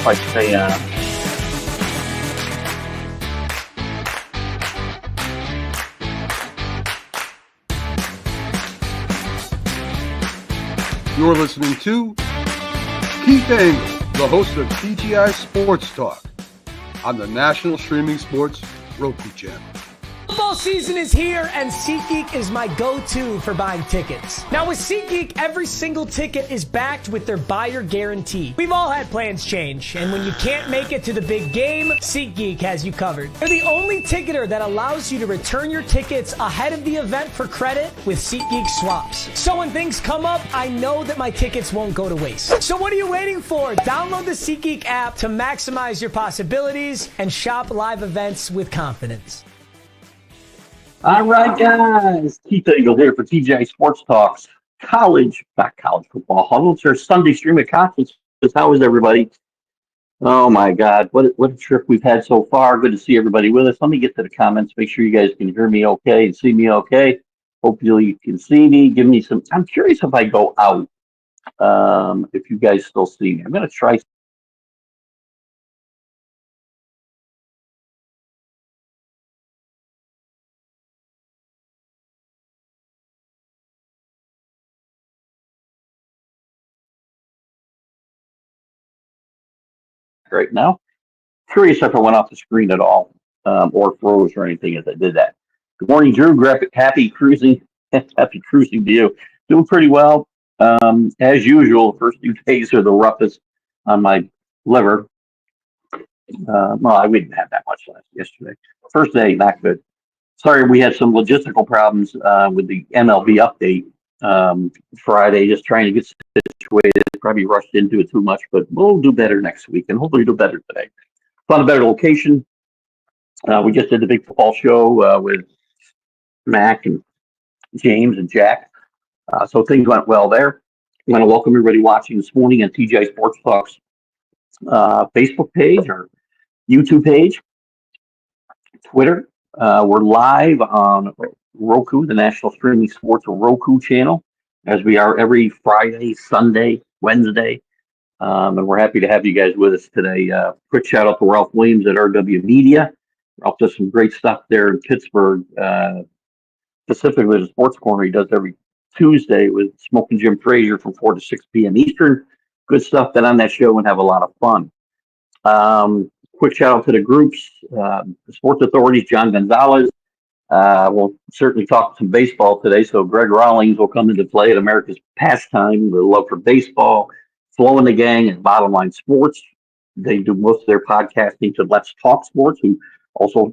I stay on. You're listening to Keith Engle, the host of TGI Sports Talk on the National Streaming Sports Roku channel. Football season is here, and SeatGeek is my go-to for buying tickets. Now, with SeatGeek, every single ticket is backed with their buyer guarantee. We've all had plans change, and when you can't make it to the big game, SeatGeek has you covered. They're the only ticketer that allows you to return your tickets ahead of the event for credit with SeatGeek swaps. So when things come up, I know that my tickets won't go to waste. So what are you waiting for? Download the SeatGeek app to maximize your possibilities and shop live events with confidence. All right, guys. Keith Engle here for TGI Sports Talks. Not college football huddle. It's our Sunday stream of conscience. How is everybody? Oh my God, what a trip we've had so far. Good to see everybody with us. Let me get to the comments. Make sure you guys can hear me okay and see me okay. Hopefully you can see me. Give me some. I'm curious if I go out. If you guys still see me, I'm gonna try. Right now. Curious if I went off the screen at all, or froze or anything as I did that. Good morning, Drew. Happy cruising. Happy cruising to you. Doing pretty well. As usual, the first few days are the roughest on my liver. Well, I didn't have that much last yesterday. First day, not good. Sorry, we had some logistical problems with the MLB update Friday, just trying to get situated. Probably rushed into it too much, but we'll do better next week and hopefully do better today. Found a better location. We just did the big football show with Mac and James and Jack. So things went well there. I want to welcome everybody watching this morning on TGI Sports Talks Facebook page or YouTube page, Twitter. We're live on Roku, the National Streaming Sports Roku channel, as we are every Friday, Sunday, Wednesday. And we're happy to have you guys with us today. Quick shout out to Ralph Williams at RW Media. Ralph does some great stuff there in Pittsburgh, specifically the Sports Corner. He does every Tuesday with Smoking Jim Frazier from 4 to 6 p.m. Eastern. Good stuff. Then on that show and have a lot of fun. Quick shout out to the groups, the Sports Authorities, John Gonzalez. We'll certainly talk some baseball today. So Greg Rawlings will come into play at America's Pastime, the love for baseball. Flo and the Gang and Bottom Line Sports. They do most of their podcasting to Let's Talk Sports, who also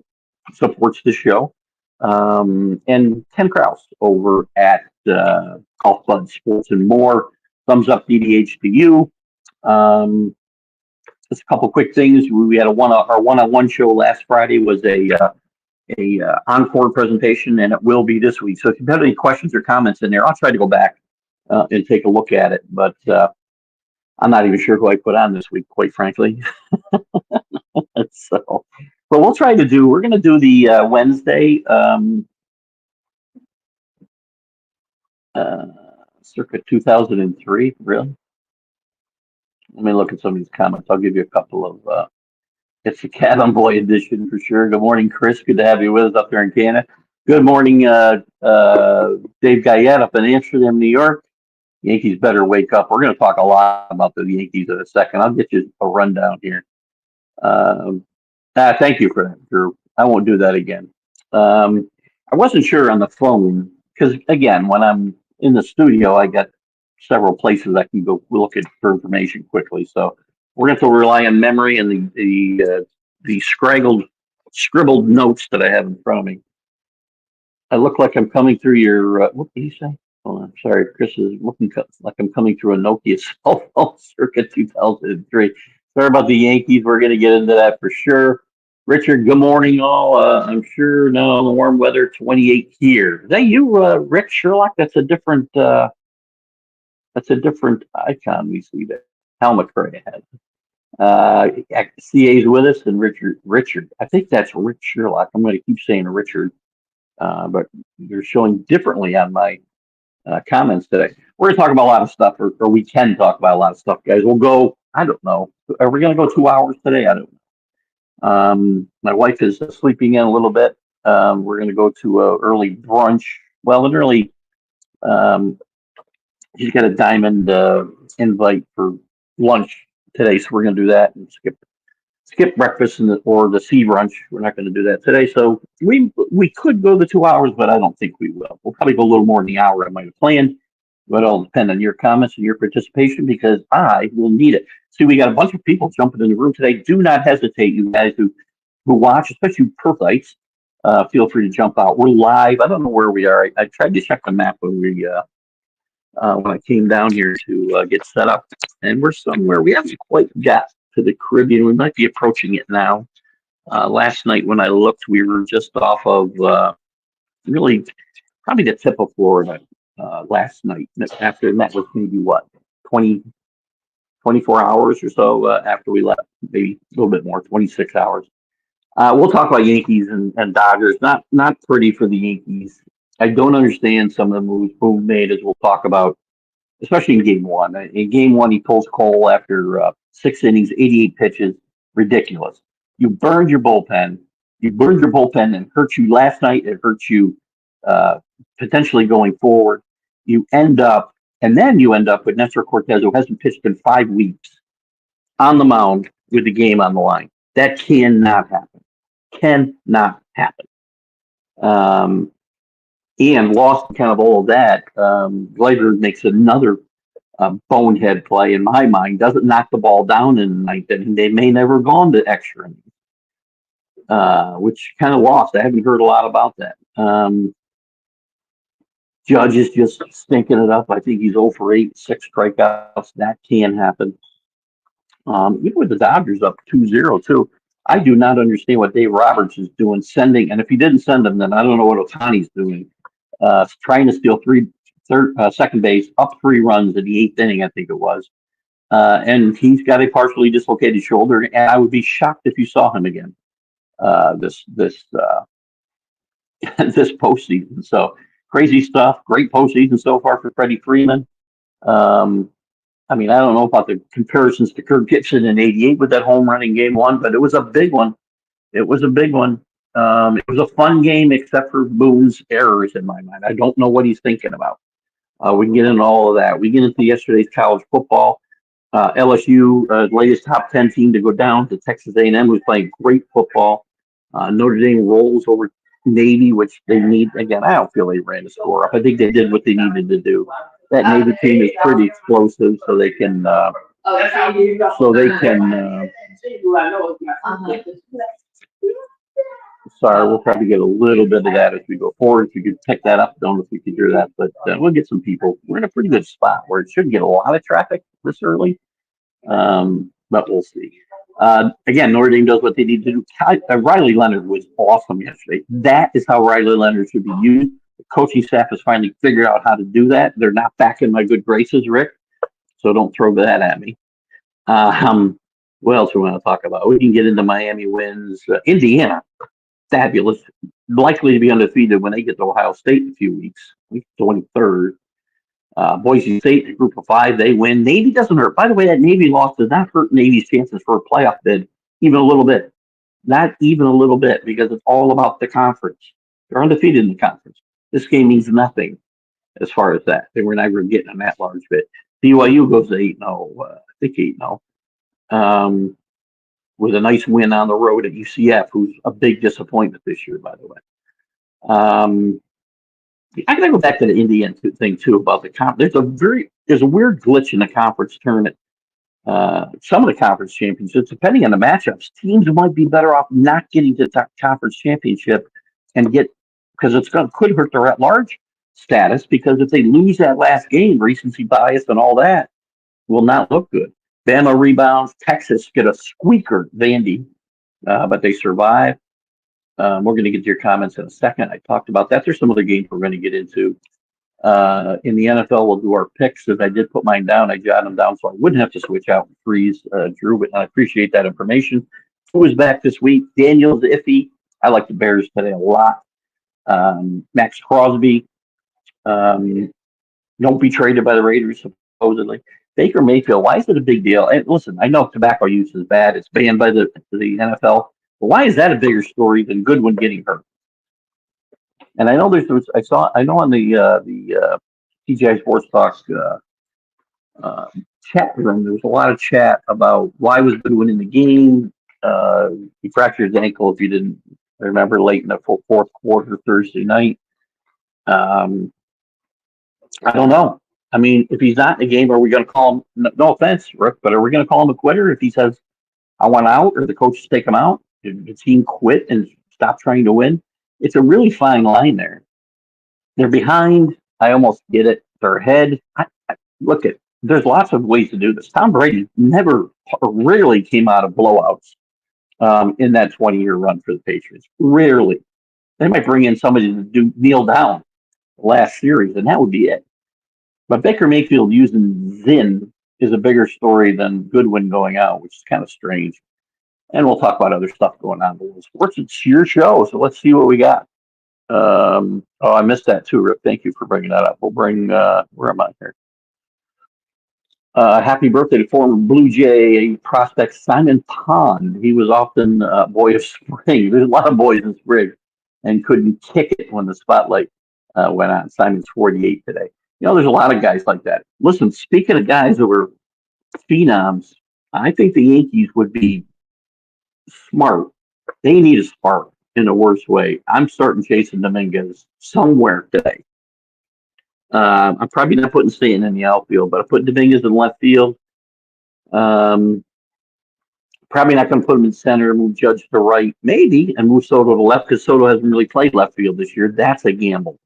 supports the show. And Ken Krause over at Golf Bud Sports and More. Thumbs up DDH to you. Just a couple quick things. We had our one-on-one show last Friday was a encore presentation, and it will be this week. So if you have any questions or comments in there, I'll try to go back and take a look at it. But I'm not even sure who I put on this week, quite frankly. So, but we're going to do the Wednesday circa 2003, really. Let me look at some of these comments. I'll give you a couple of, it's the Cabin Boy edition for sure. Good morning, Chris. Good to have you with us up there in Canada. Good morning, Dave Guyette up in Amsterdam, New York. Yankees better wake up. We're going to talk a lot about the Yankees in a second. I'll get you a rundown here. Thank you for that, Drew. I won't do that again. I wasn't sure on the phone because, again, when I'm in the studio, I got several places I can go look at for information quickly. So we're going to rely on memory and the scribbled notes that I have in front of me. I look like I'm coming through your. What did he say? Oh, I'm sorry, Chris is looking like I'm coming through a Nokia cell phone circa 2003. Sorry about the Yankees. We're going to get into that for sure. Richard, good morning, all. I'm sure now in the warm weather, 28 here. Is that you, Rick Sherlock? That's a different icon we see there. Helmet Craig has. CA's with us, and Richard. I think that's Rick Sherlock. I'm going to keep saying Richard, but you're showing differently on my comments today. We're going to talk about a lot of stuff, or we can talk about a lot of stuff, guys. We'll go I don't know. Are we going to go 2 hours today? I don't know. My wife is sleeping in a little bit. We're going to go to a early brunch. Well, an early. Um, she's got a diamond invite for lunch today, so we're going to do that and skip breakfast or the sea brunch. We're not going to do that today. So we could go the 2 hours, but I don't think we will. We'll probably go a little more than the hour I might have planned, but it'll depend on your comments and your participation because I will need it. See, we got a bunch of people jumping in the room today. Do not hesitate, you guys who watch, especially Perthites. Feel free to jump out. We're live. I don't know where we are. I tried to check the map when I came down here to get set up, and we're somewhere we haven't quite got to the Caribbean. We might be approaching it now. Last night when I looked, we were just off of really probably the tip of Florida last night. After that was maybe what 20, 24 hours or so after we left, maybe a little bit more, 26 hours. We'll talk about Yankees and Dodgers. Not pretty for the Yankees. I don't understand some of the moves Boone made, as we'll talk about, especially in game one. In game one, he pulls Cole after 6 innings, 88 pitches. Ridiculous. You burned your bullpen. You burned your bullpen and hurt you last night. It hurts you uh, potentially going forward. You end up with Nestor Cortez, who hasn't pitched in 5 weeks, on the mound with the game on the line. That cannot happen. Cannot happen. Um, and lost kind of all of that. Later makes another bonehead play in my mind. Doesn't knock the ball down in the ninth inning. They may never have gone to extra innings, which kind of lost. I haven't heard a lot about that. Judge is just stinking it up. I think he's 0 for 8, 6 strikeouts. That can happen. Even with the Dodgers up 2-0 too. I do not understand what Dave Roberts is doing sending, and if he didn't send him, then I don't know what Otani's doing. Trying to steal second base, up 3 runs in the 8th inning, I think it was. And he's got a partially dislocated shoulder, and I would be shocked if you saw him again this this postseason. So crazy stuff. Great postseason so far for Freddie Freeman. I mean, I don't know about the comparisons to Kirk Gibson in '88 with that home run in game one, but it was a big one. It was a big one. It was a fun game, except for Boone's errors in my mind. I don't know what he's thinking about. We can get into all of that. We get into yesterday's college football. LSU, latest top 10 team to go down to Texas A&M, who's playing great football. Notre Dame rolls over Navy, which they need. Again, I don't feel they ran the score up. I think they did what they needed to do. That Navy team is pretty explosive, so they can. Sorry, we'll probably get a little bit of that as we go forward. If you could pick that up, don't know if you could hear that, but we'll get some people. We're in a pretty good spot where it shouldn't get a lot of traffic this early, but we'll see. Again, Notre Dame does what they need to do. Riley Leonard was awesome yesterday. That is how Riley Leonard should be used. The coaching staff has finally figured out how to do that. They're not back in my good graces, Rick, so don't throw that at me. What else we want to talk about? We can get into Miami wins. Indiana, fabulous. Likely to be undefeated when they get to Ohio State in a few weeks. 23rd. Boise State, a group of 5, they win. Navy doesn't hurt. By the way, that Navy loss does not hurt Navy's chances for a playoff bid even a little bit. Not even a little bit, because it's all about the conference. They're undefeated in the conference. This game means nothing as far as that. They were never getting on that large bit. BYU goes to 8-0, I think 8-0, with a nice win on the road at UCF, who's a big disappointment this year, by the way. I gotta go back to the Indian thing too about the conference. There's a weird glitch in the conference tournament. Some of the conference championships, depending on the matchups, teams might be better off not getting to the conference championship and because could hurt their at-large status, because if they lose that last game, recency bias and all that will not look good. Bama rebounds. Texas get a squeaker, Vandy, but they survive. We're going to get to your comments in a second. I talked about that. There's some other games we're going to get into. In the NFL, we'll do our picks. As I did put mine down, I jotted them down so I wouldn't have to switch out and freeze Drew, but I appreciate that information. Who is back this week? Daniel's iffy. I like the Bears today a lot. Max Crosby. Don't be traded by the Raiders, supposedly. Baker Mayfield, why is it a big deal? And listen, I know tobacco use is bad. It's banned by the NFL. But why is that a bigger story than Goodwin getting hurt? And I know I know on the TGI Sports Talk uh, chat room, there was a lot of chat about why was Goodwin in the game. Uh, he fractured his ankle, if you didn't remember, late in the fourth quarter Thursday night. Um, I don't know. I mean, if he's not in the game, are we going to call him? No offense, Rick, but are we going to call him a quitter if he says I want out, or the coaches take him out? Did the team quit and stop trying to win? It's a really fine line there. They're behind. I almost get it. They're ahead. Look at. There's lots of ways to do this. Tom Brady never, or rarely came out of blowouts in that 20-year run for the Patriots. Rarely. They might bring in somebody to kneel down the last series, and that would be it. But Baker Mayfield using Zinn is a bigger story than Goodwin going out, which is kind of strange. And we'll talk about other stuff going on in the world of sports. It's your show, so let's see what we got. I missed that too, Rip. Thank you for bringing that up. We'll bring, where am I here? Happy birthday to former Blue Jay prospect Simon Pond. He was often boy of spring. There's a lot of boys in spring and couldn't kick it when the spotlight went on. Simon's 48 today. You know, there's a lot of guys like that. Listen, speaking of guys that were phenoms, I think the Yankees would be smart. They need a spark in the worst way. I'm starting Jason Dominguez somewhere today. I'm probably not putting Stanton in the outfield, but I'm putting Dominguez in left field. Probably not going to put him in center, move Judge to right, maybe, and move Soto to left because Soto hasn't really played left field this year. That's a gamble.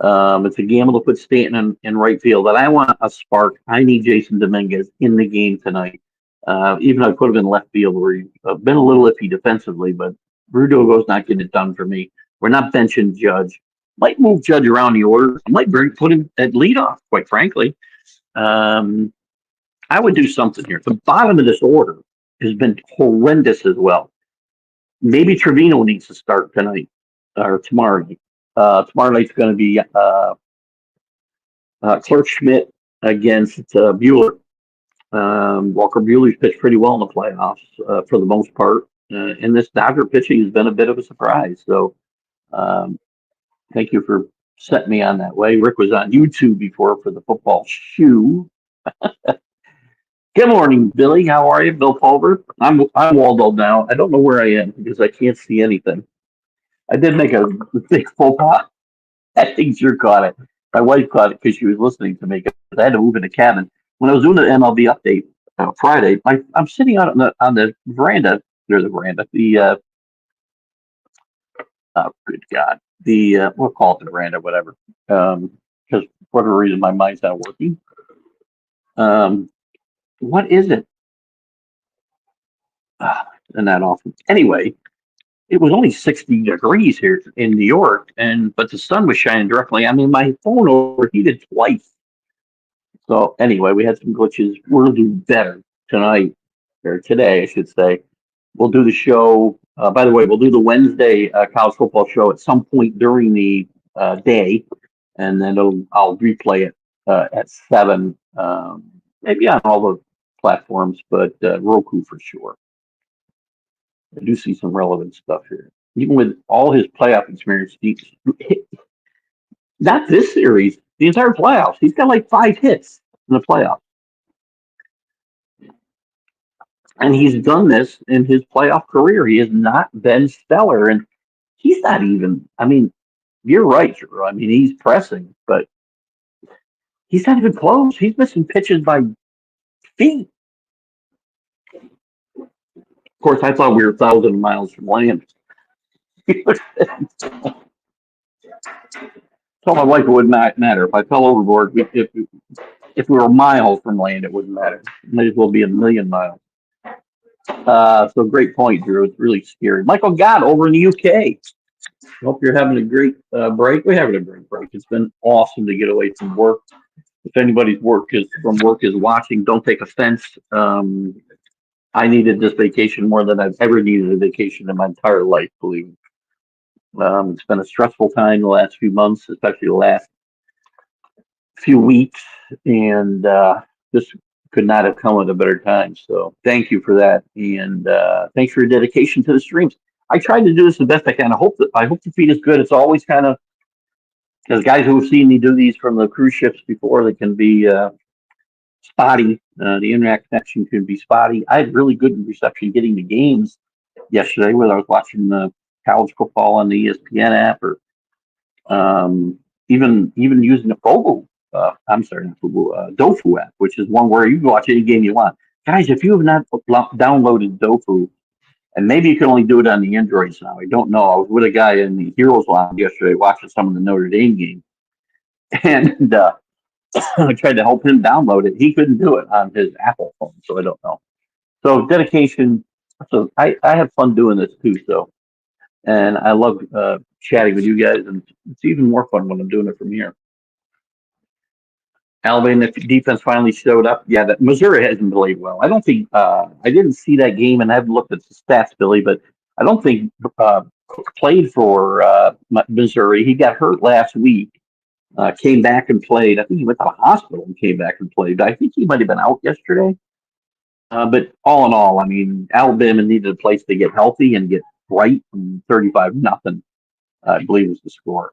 It's a gamble to put Stanton in right field, but I want a spark. I need Jason Dominguez in the game tonight. Even though I put him in left field where he's been a little iffy defensively, but Verdugo's not getting it done for me. We're not benching Judge. Might move Judge around the order. I might put him at leadoff, quite frankly. I would do something here. The bottom of this order has been horrendous as well. Maybe Trevino needs to start tonight or tomorrow night. Tomorrow night's going to be Clark Schmidt against Bueller. Walker Buehler's pitched pretty well in the playoffs for the most part. And this Dodger pitching has been a bit of a surprise. So thank you for setting me on that way. Rick was on YouTube before for the football shoe. Good morning, Billy. How are you? Bill Pulver. I'm Waldo now. I don't know where I am because I can't see anything. I did make a big faux pas. I think Drew caught it. My wife caught it because she was listening to me. I had to move in the cabin. When I was doing the MLB update Friday, I'm sitting out on the veranda. There's the veranda. Good God. We'll call it the veranda, whatever. Because for whatever reason, my mind's not working. What is it? And that often. Anyway, it was only 60 degrees here in New York, but the sun was shining directly. I mean, my phone overheated twice. So anyway, we had some glitches. We'll do better tonight, or today, I should say. We'll do the show. By the way, we'll do the Wednesday college football show at some point during the day, and then I'll replay it at 7, maybe on all the platforms, but Roku for sure. I do see some relevant stuff here. Even with all his playoff experience, not this series, the entire playoffs. He's got like 5 hits in the playoffs. And he's done this in his playoff career. He has not been stellar. And he's not even, I mean, you're right, Drew. I mean, he's pressing, but he's not even close. He's missing pitches by feet. Of course, I thought we were 1,000 miles from land. Told my wife it would not matter. If I fell overboard, if we were miles from land, it wouldn't matter. It might as well be a million miles. So great point, Drew. It's really scary. Michael Gott over in the UK. Hope you're having a great break. We're having a great break. It's been awesome to get away from work. If anybody's work is watching, don't take offense. I needed this vacation more than I've ever needed a vacation in my entire life, believe me. It's been a stressful time the last few months, especially the last few weeks, and just could not have come at a better time. So thank you for that, and thanks for your dedication to the streams. I tried to do this the best I can. I hope the feed is good. It's always kind of because guys who have seen me do these from the cruise ships before, they can be spotty. The internet connection can be spotty. I had really good reception getting the games yesterday, whether I was watching the college football on the ESPN app or even using the Fogo. I'm sorry, not Fogo, Dofu app, which is one where you can watch any game you want. Guys, if you have not downloaded Dofu, and maybe you can only do it on the Androids now. I don't know. I was with a guy in the Heroes Lounge yesterday watching some of the Notre Dame game, and I tried to help him download it. He couldn't do it on his Apple phone, so I don't know. So dedication. So I have fun doing this too. So and I love chatting with you guys, and it's even more fun when I'm doing it from here. Alabama defense finally showed up. Yeah, that Missouri hasn't played well. I don't think I didn't see that game, and I haven't looked at the stats, Billy, but I don't think Cook played for Missouri. He got hurt last week. Came back and played. I think he went to the hospital and came back and played. I think he might have been out yesterday. But all in all, I mean, Alabama needed a place to get healthy and get right. And 35-0, I believe, was the score.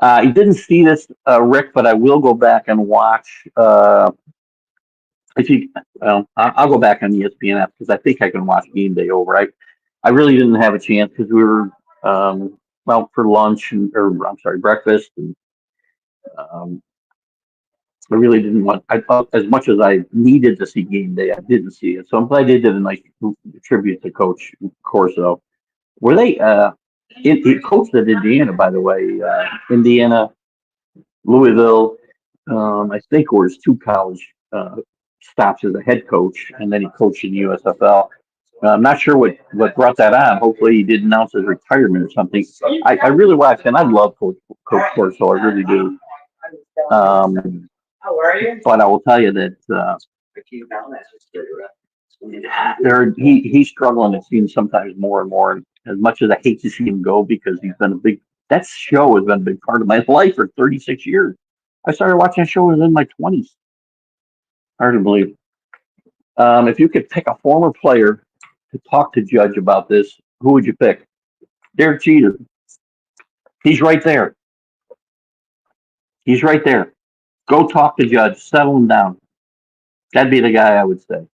I didn't see this, Rick, but I will go back and watch. If you, I'll go back on the ESPN app because I think I can watch game day over. I really didn't have a chance because we were for lunch or I'm sorry, breakfast, and I really didn't want. I thought as much as I needed to see game day, I didn't see it. So I'm glad they did a nice tribute to Coach Corso. Were they? He coached at Indiana, by the way. Indiana, Louisville. I think were his two college stops as a head coach, and then he coached in the USFL. I'm not sure what brought that on. Hopefully, he did announce his retirement or something. I really watched, and I love Coach Corso. I really do. But I will tell you that he's struggling. It seems sometimes more and more. And as much as I hate to see him go because he's been that show has been a big part of my life for 36 years. I started watching that show when I was in my 20s. Hard to believe. If you could pick a former player to talk to Judge about this, who would you pick? Derek Jeter. He's right there. He's right there. Go talk to Judge. Settle him down. That'd be the guy I would say.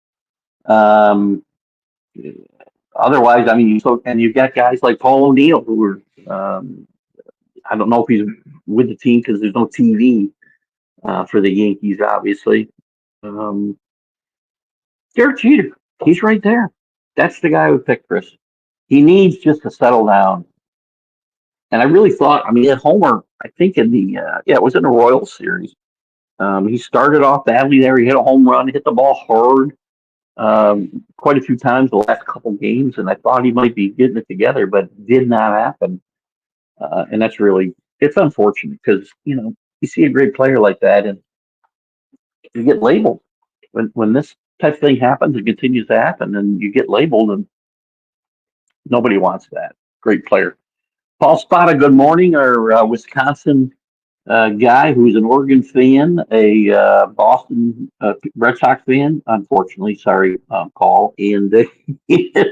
Otherwise, I mean, and you've got guys like Paul O'Neill who are. I don't know if he's with the team because there's no TV for the Yankees, obviously. Derek Jeter, he's right there. That's the guy I would pick, Chris. He needs just to settle down. And I really thought, I mean, at Homer, I think in it was in the Royals series. He started off badly there. He hit a home run, hit the ball hard quite a few times the last couple games, and I thought he might be getting it together, but it did not happen. And that's really, it's unfortunate because, you see a great player like that and you get labeled. When this type of thing happens, it continues to happen, and you get labeled, and nobody wants that. Great player. Paul Spada, good morning, our Wisconsin guy who's an Oregon fan, a Boston Red Sox fan, unfortunately, sorry, Paul, and a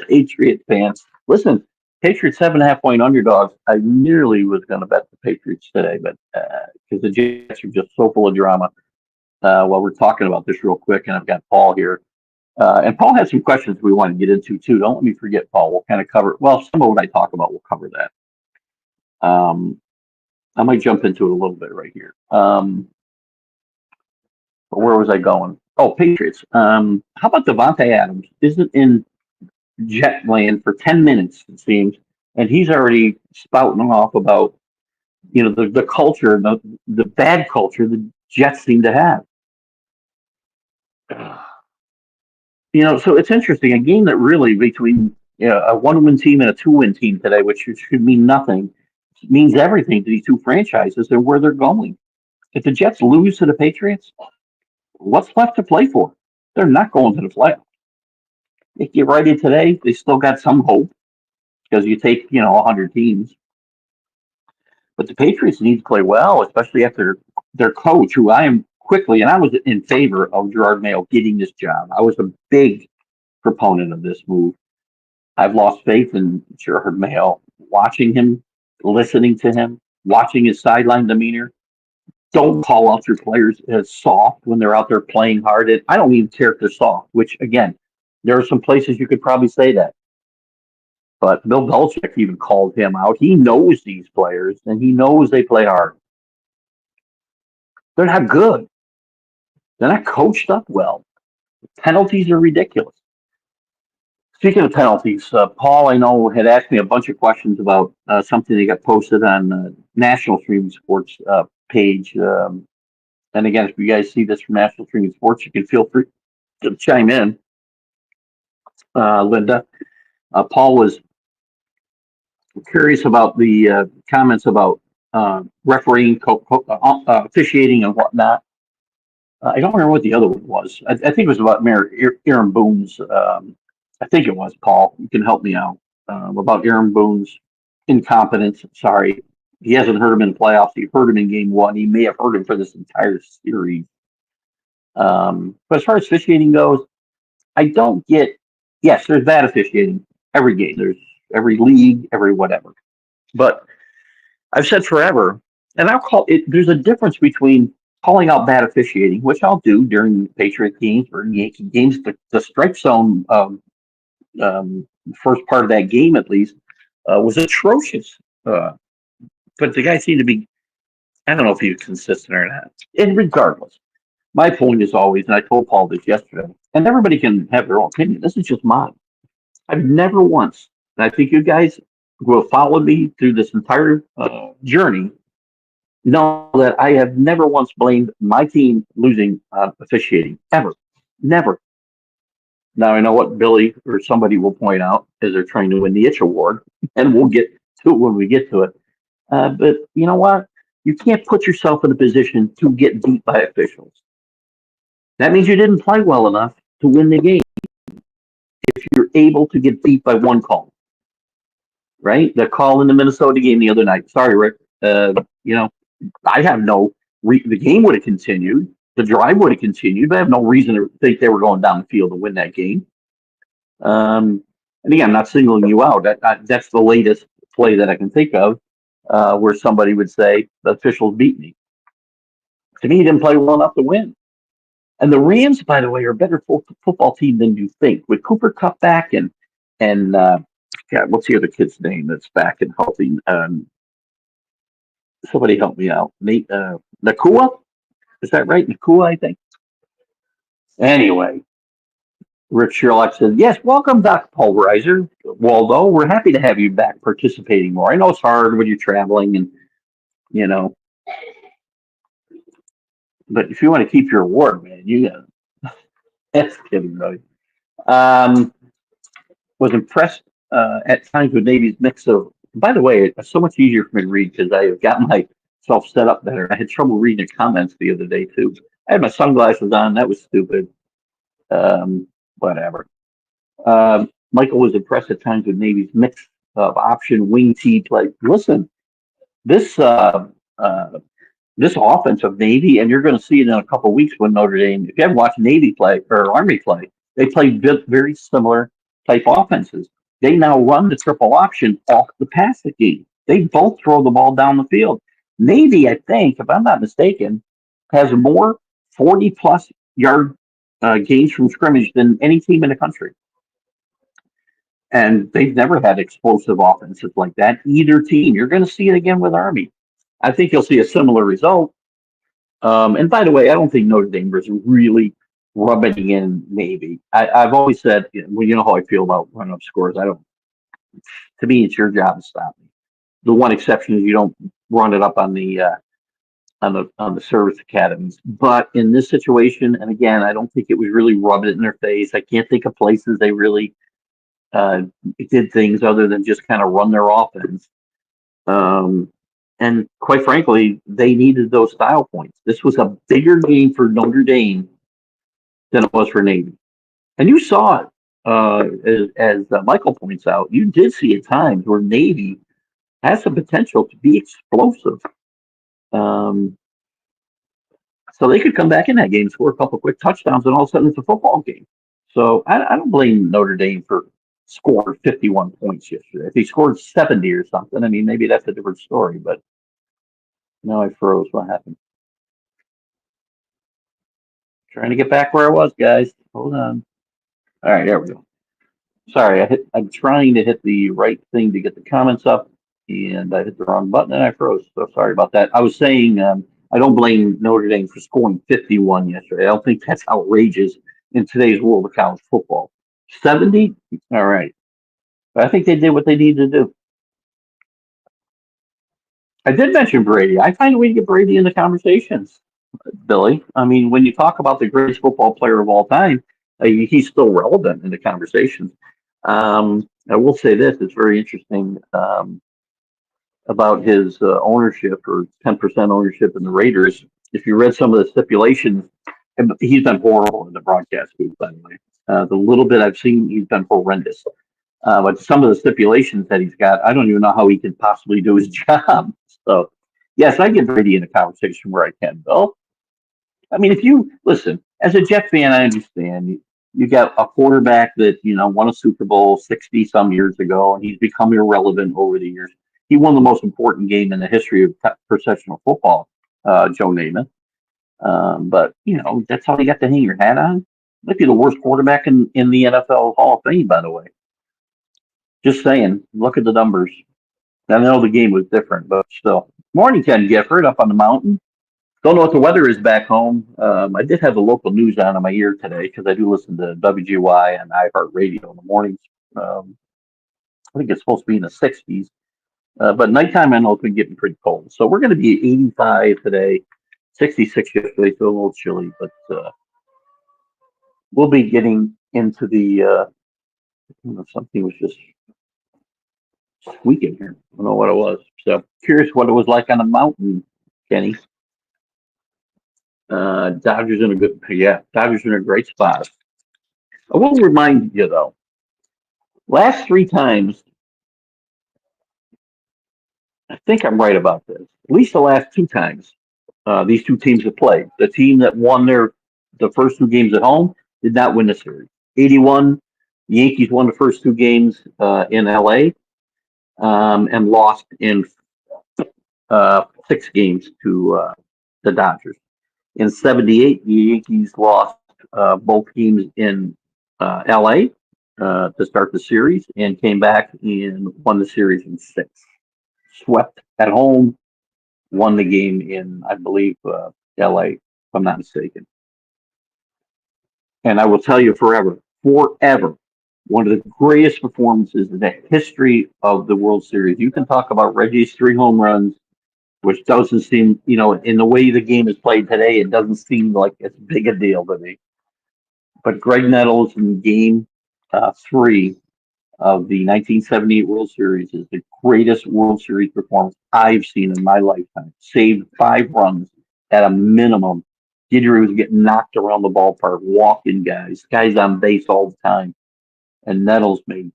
Patriot fan. Listen, Patriots 7.5-point underdogs. I nearly was going to bet the Patriots today, but because the Jets are just so full of drama. While we're talking about this real quick, and I've got Paul here. And Paul has some questions we want to get into too. Don't let me forget, Paul. We'll kind of cover, some of what I talk about, we'll cover that. I might jump into it a little bit right here. But where was I going? Oh, Patriots. How about Devontae Adams? Isn't in Jetland for 10 minutes, it seems, and he's already spouting off about, the culture, the bad culture the Jets seem to have. So it's interesting. A game that really between a one-win team and a two-win team today, which should mean nothing, means everything to these two franchises and where they're going. If the Jets lose to the Patriots, what's left to play for? They're not going to the playoffs. They get right in today, they still got some hope because you take 100 teams. But the Patriots need to play well, especially after their coach, who I am quickly, and I was in favor of Gerard Mayo getting this job. I was a big proponent of this move. I've lost faith in Gerard Mayo, watching him, listening to him, watching his sideline demeanor. Don't call out your players as soft when they're out there playing hard. I don't even care if they're soft, which, again, there are some places you could probably say that. But Bill Belichick even called him out. He knows these players, and he knows they play hard. They're not good. They're not coached up well. Penalties are ridiculous. Speaking of penalties, Paul, I know, had asked me a bunch of questions about something that got posted on National Streaming Sports page. And again, if you guys see this from National Streaming Sports, you can feel free to chime in, Linda. Paul was curious about the comments about refereeing, officiating, and whatnot. I don't remember what the other one was. I think it was about Mayor Aaron Boone's. I think it was Paul. You can help me out about Aaron Boone's incompetence. Sorry, he hasn't heard him in playoffs. He heard him in game one. He may have heard him for this entire series. But as far as officiating goes, I don't get. Yes, there's bad officiating every game. There's every league, every whatever. But I've said forever, and I'll call it. There's a difference between calling out bad officiating, which I'll do during Patriot games or Yankee games. The strike zone first part of that game, at least, was atrocious. But the guy seemed to be. I don't know if he was consistent or not. And regardless, my point is always, and I told Paul this yesterday, and everybody can have their own opinion. This is just mine. I've never once, and I think you guys who have followed me through this entire journey know that I have never once blamed my team losing officiating, ever. Never. Now, I know what Billy or somebody will point out is they're trying to win the Itch Award, and we'll get to it when we get to it. But you know what? You can't put yourself in a position to get beat by officials. That means you didn't play well enough to win the game if you're able to get beat by one call. Right? The call in the Minnesota game the other night. Sorry, Rick. I have the game would have continued. The drive would have continued, but I have no reason to think they were going down the field to win that game. And again, I'm not singling you out. That's the latest play that I can think of where somebody would say the officials beat me. To me, he didn't play well enough to win. And the Rams, by the way, are a better football team than you think. With Cooper Kupp back and what's the other kid's name that's back and healthy? Somebody help me out. Nakua? Is that right? Nakua, I think. Anyway, Rick Sherlock says, yes, welcome back, Pulverizer. Waldo, we're happy to have you back participating more. I know it's hard when you're traveling and, but if you want to keep your award, man, you got that's kidding, buddy. Was impressed at times with Navy's mix of, by the way, it's so much easier for me to read because I have got myself set up better. I had trouble reading the comments the other day, too. I had my sunglasses on. That was stupid. Whatever. Michael was impressed at times with Navy's mix of option wing T play. Listen, this offense of Navy, and you're going to see it in a couple of weeks when Notre Dame, if you haven't watched Navy play or Army play, they play very similar type offenses. They now run the triple option off the passing game. They both throw the ball down the field. Navy, I think, if I'm not mistaken, has more 40-plus yard gains from scrimmage than any team in the country. And they've never had explosive offenses like that, either team. You're going to see it again with Army. I think you'll see a similar result. And by the way, I don't think Notre Dame is really rubbing in Navy. I've always said, well, you know how I feel about running up scores. To me, it's your job to stop me. The one exception is you don't run it up on the service academies. But in this situation, and again, I don't think it was really rubbing it in their face. I can't think of places they really did things other than just kind of run their offense. And quite frankly, they needed those style points. This was a bigger game for Notre Dame than it was for Navy. And you saw it, as Michael points out, you did see at times where Navy has the potential to be explosive. So they could come back in that game, score a couple quick touchdowns, and all of a sudden it's a football game. So I don't blame Notre Dame for scoring 51 points yesterday. If he scored 70 or something, I mean, maybe that's a different story. But now I froze. What happened? Trying to get back where I was, guys. Hold on. All right, there we go. Sorry, I'm trying to hit the right thing to get the comments up, and I hit the wrong button and I froze. So sorry about that. I was saying I don't blame Notre Dame for scoring 51 yesterday. I don't think that's outrageous in today's world of college football. 70? All right. But I think they did what they needed to do. I did mention Brady. I find a way to get Brady in the conversations, Billy. I mean, when you talk about the greatest football player of all time, he's still relevant in the conversations. I will say this: it's very interesting about his ownership or 10% ownership in the Raiders. If you read some of the stipulations, and he's been horrible in the broadcast booth, by the way. The little bit I've seen, he's been horrendous. But some of the stipulations that he's got, I don't even know how he could possibly do his job. So, yes, I get Brady in a conversation where I can, Bill. I mean, if you listen, as a Jet fan, I understand you got a quarterback that won a Super Bowl 60 some years ago, and he's become irrelevant over the years. He won the most important game in the history of professional football, Joe Namath. But that's how you got to hang your hat on. Might be the worst quarterback in the NFL Hall of Fame, by the way. Just saying. Look at the numbers. I know the game was different, but still. Morning, Ken Gifford, up on the mountain. Don't know what the weather is back home. I did have the local news on in my ear today because I do listen to WGY and iHeartRadio in the mornings. I think it's supposed to be in the 60s. But nighttime, I know it's been getting pretty cold. So we're going to be at 85 today, 66 yesterday, so a little chilly. But we'll be getting into the, something was just squeaking here. I don't know what it was. So curious what it was like on the mountain, Kenny. Dodgers in a Dodgers in a great spot. I will remind you though, last three times, I think I'm right about this. At least the last two times, these two teams have played. The team that won the first two games at home did not win the series. 81, the Yankees won the first two games in LA and lost in 6 games to the Dodgers. In 78, the Yankees lost both games in LA to start the series and came back and won the series in 6. Swept at home, won the game in, I believe, LA, if I'm not mistaken. And I will tell you forever, one of the greatest performances in the history of the World Series. You can talk about Reggie's 3 home runs, which doesn't seem, in the way the game is played today, it doesn't seem like it's big a deal to me. But Greg Nettles in game 3 of the 1978 World Series is the greatest World Series performance I've seen in my lifetime. Saved 5 runs at a minimum. Guidry was getting knocked around the ballpark, walking guys on base all the time. And Nettles made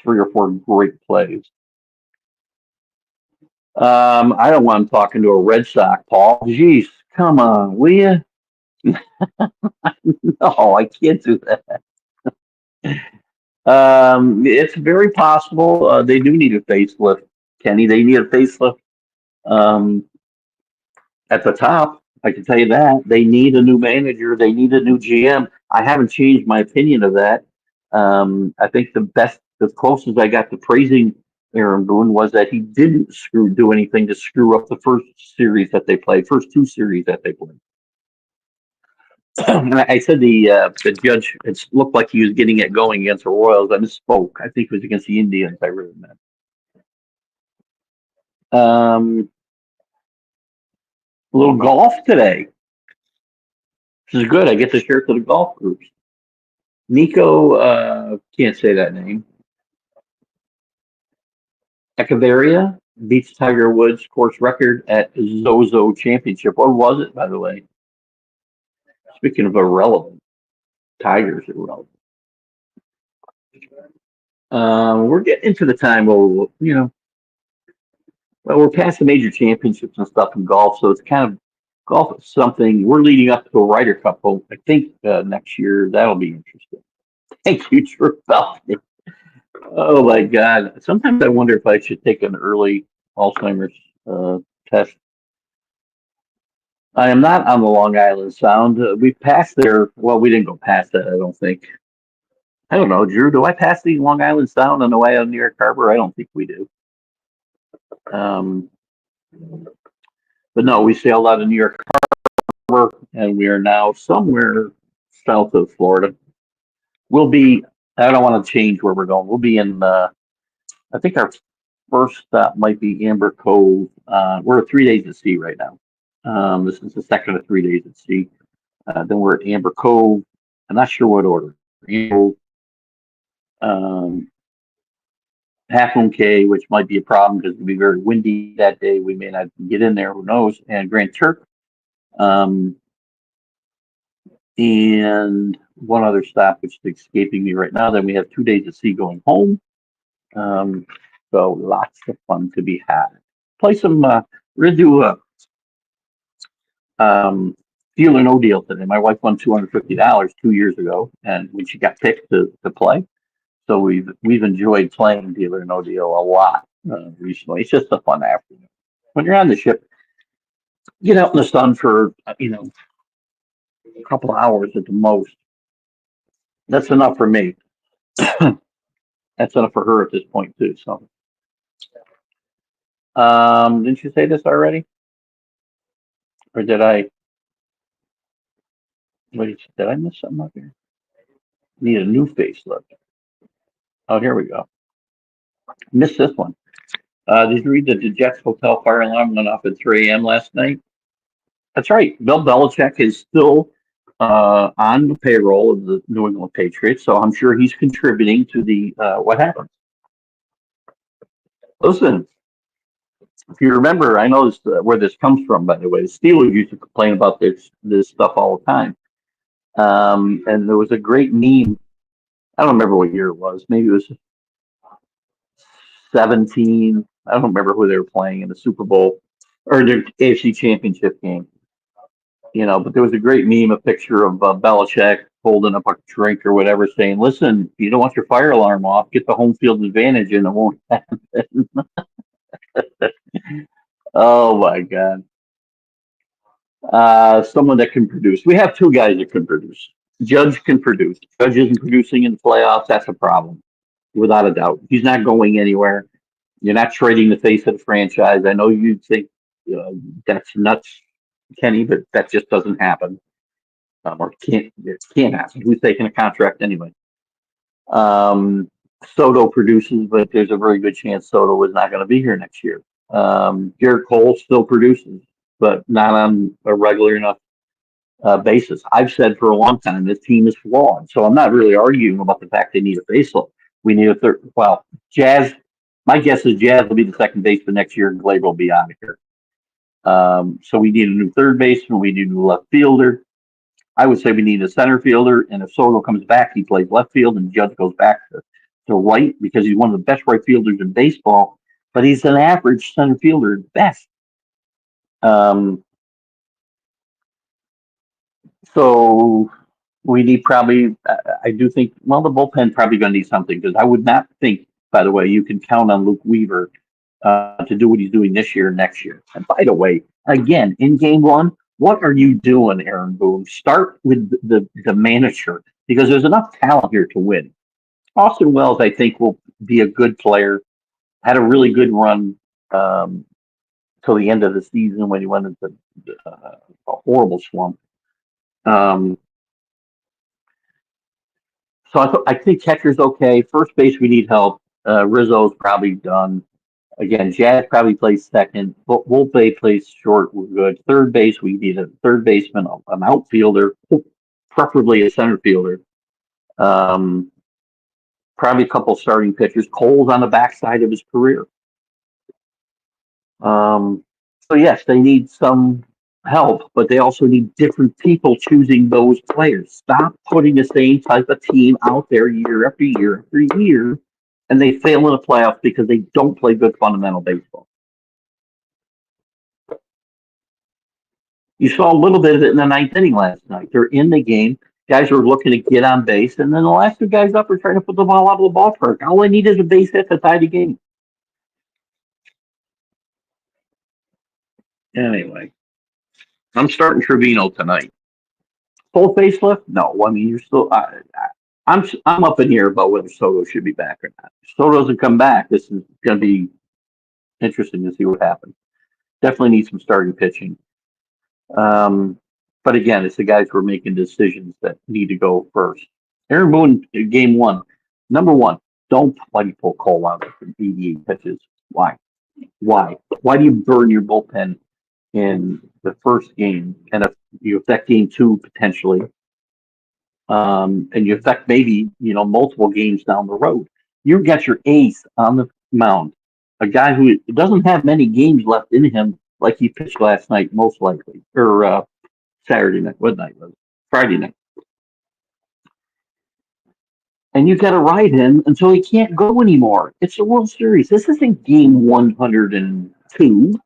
3 or 4 great plays. I don't want him talking to a Red Sox, Paul. Jeez, come on, will you? No, I can't do that. It's very possible they do need a facelift, Kenny. They need a facelift at the top. I can tell you that. They need a new manager. They need a new GM. I haven't changed my opinion of that. I think the closest I got to praising Aaron Boone was that he didn't do anything to screw up the first 2 series that they played. And I said the judge, it looked like he was getting it going against the Royals. I misspoke. I think it was against the Indians. I really meant. A little golf today. This is good. I get to share to the golf groups. Nico, can't say that name. Echeverria beats Tiger Woods course record at Zozo Championship. What was it, by the way? Speaking of irrelevant, Tiger's irrelevant. We're getting into the time where, we're past the major championships and stuff in golf, so it's kind of Golf is something we're leading up to a Ryder Cup. I think next year that'll be interesting. Thank you, Drew Belfry. Oh my God! Sometimes I wonder if I should take an early Alzheimer's test. I am not on the Long Island Sound. We passed there. Well, we didn't go past that. I don't think. I don't know, Drew. Do I pass the Long Island Sound on the way out of New York Harbor? I don't think we do. Um, but no, we sailed out of New York Harbor, and we are now somewhere south of Florida. We'll be. I don't want to change where we're going. We'll be in. I think our first stop might be Amber Cove. We're 3 days at sea right now. This is the second of 3 days at sea. Then we're at Amber Cove. I'm not sure what order. Amber, um, Half Moon Cay, which might be a problem because it'll be very windy that day. We may not get in there. Who knows? And Grand Turk. Um, and one other stop, which is escaping me right now. Then we have 2 days at sea going home. Um, so lots of fun to be had. Play some. We're gonna do a deal or no deal today. My wife won $250 2 years ago, and when she got picked to play, so we've enjoyed playing deal or no deal a lot recently. It's just a fun afternoon. When you're on the ship, get out in the sun for a couple of hours at the most. That's enough for me. That's enough for her at this point too. So, didn't you say this already, or did I? Wait, did I miss something up here? Need a new facelift. Oh, here we go. Missed this one. Did you read that the Jets hotel fire alarm went off at 3 a.m. last night? That's right. Bill Belichick is still on the payroll of the New England Patriots, so I'm sure he's contributing to the what happened. Listen, if you remember, I know where this comes from, by the way. The Steelers used to complain about this stuff all the time. And there was a great meme. I don't remember what year it was. Maybe it was 17. I don't remember who they were playing in the Super Bowl or the AFC Championship game. But there was a great meme, a picture of Belichick holding up a drink or whatever, saying, "Listen, you don't want your fire alarm off. Get the home field advantage, and it won't happen." Oh my God! Someone that can produce. We have two guys that can produce. Judge can produce. Judge isn't producing in the playoffs. That's a problem, without a doubt. He's not going anywhere. You're not trading the face of the franchise. I know you think that's nuts, Kenny, but that just doesn't happen. Or it can't happen. Who's taking a contract anyway? Soto produces, but there's a very good chance Soto is not going to be here next year. Garrett Cole still produces, but not on a regular enough basis. I've said for a long time this team is flawed, so I'm not really arguing about the fact they need a facelift. We need a third. Well, Jazz. My guess is Jazz will be the second baseman next year, and Glaber will be out of here. So we need a new third baseman. We need a new left fielder. I would say we need a center fielder, and if Soto comes back, he plays left field, and Judge goes back to right because he's one of the best right fielders in baseball, but he's an average center fielder at best. So we need probably, I do think, well, the bullpen probably going to need something because I would not think, by the way, you can count on Luke Weaver to do what he's doing this year and next year. And by the way, again, in game one, what are you doing, Aaron Boone? Start with the manager because there's enough talent here to win. Austin Wells, I think, will be a good player. Had a really good run till the end of the season when he went into a horrible slump. So I think catcher's okay. First base, we need help. Rizzo's probably done. Again, Jazz probably plays second. Volpe plays short. We're good. Third base, we need a third baseman, an outfielder, preferably a center fielder. Probably a couple starting pitchers. Cole's on the backside of his career. So yes, they need some help, but they also need different people choosing those players. Stop putting the same type of team out there year after year after year, and they fail in the playoffs because they don't play good fundamental baseball. You saw a little bit of it in the ninth inning last night. They're in the game. Guys are looking to get on base, and then the last two guys up are trying to put the ball out of the ballpark. All they need is a base hit to tie the game. Anyway, I'm starting Trevino tonight. Full facelift? No. I mean, you're still. I'm up in here about whether Soto should be back or not. If Soto doesn't come back, this is going to be interesting to see what happens. Definitely need some starting pitching. Um, but again, it's the guys who are making decisions that need to go first. Aaron Boone, game one. Number one, don't let you pull Cole out for 88 pitches. Why? Why? Why do you burn your bullpen in the first game, and if you affect game two potentially, and you affect maybe multiple games down the road? You got your ace on the mound, a guy who doesn't have many games left in him, like he pitched last night, most likely, or Saturday night. What night was it? Friday night. And you got to ride him until he can't go anymore. It's the World Series. This isn't game 102.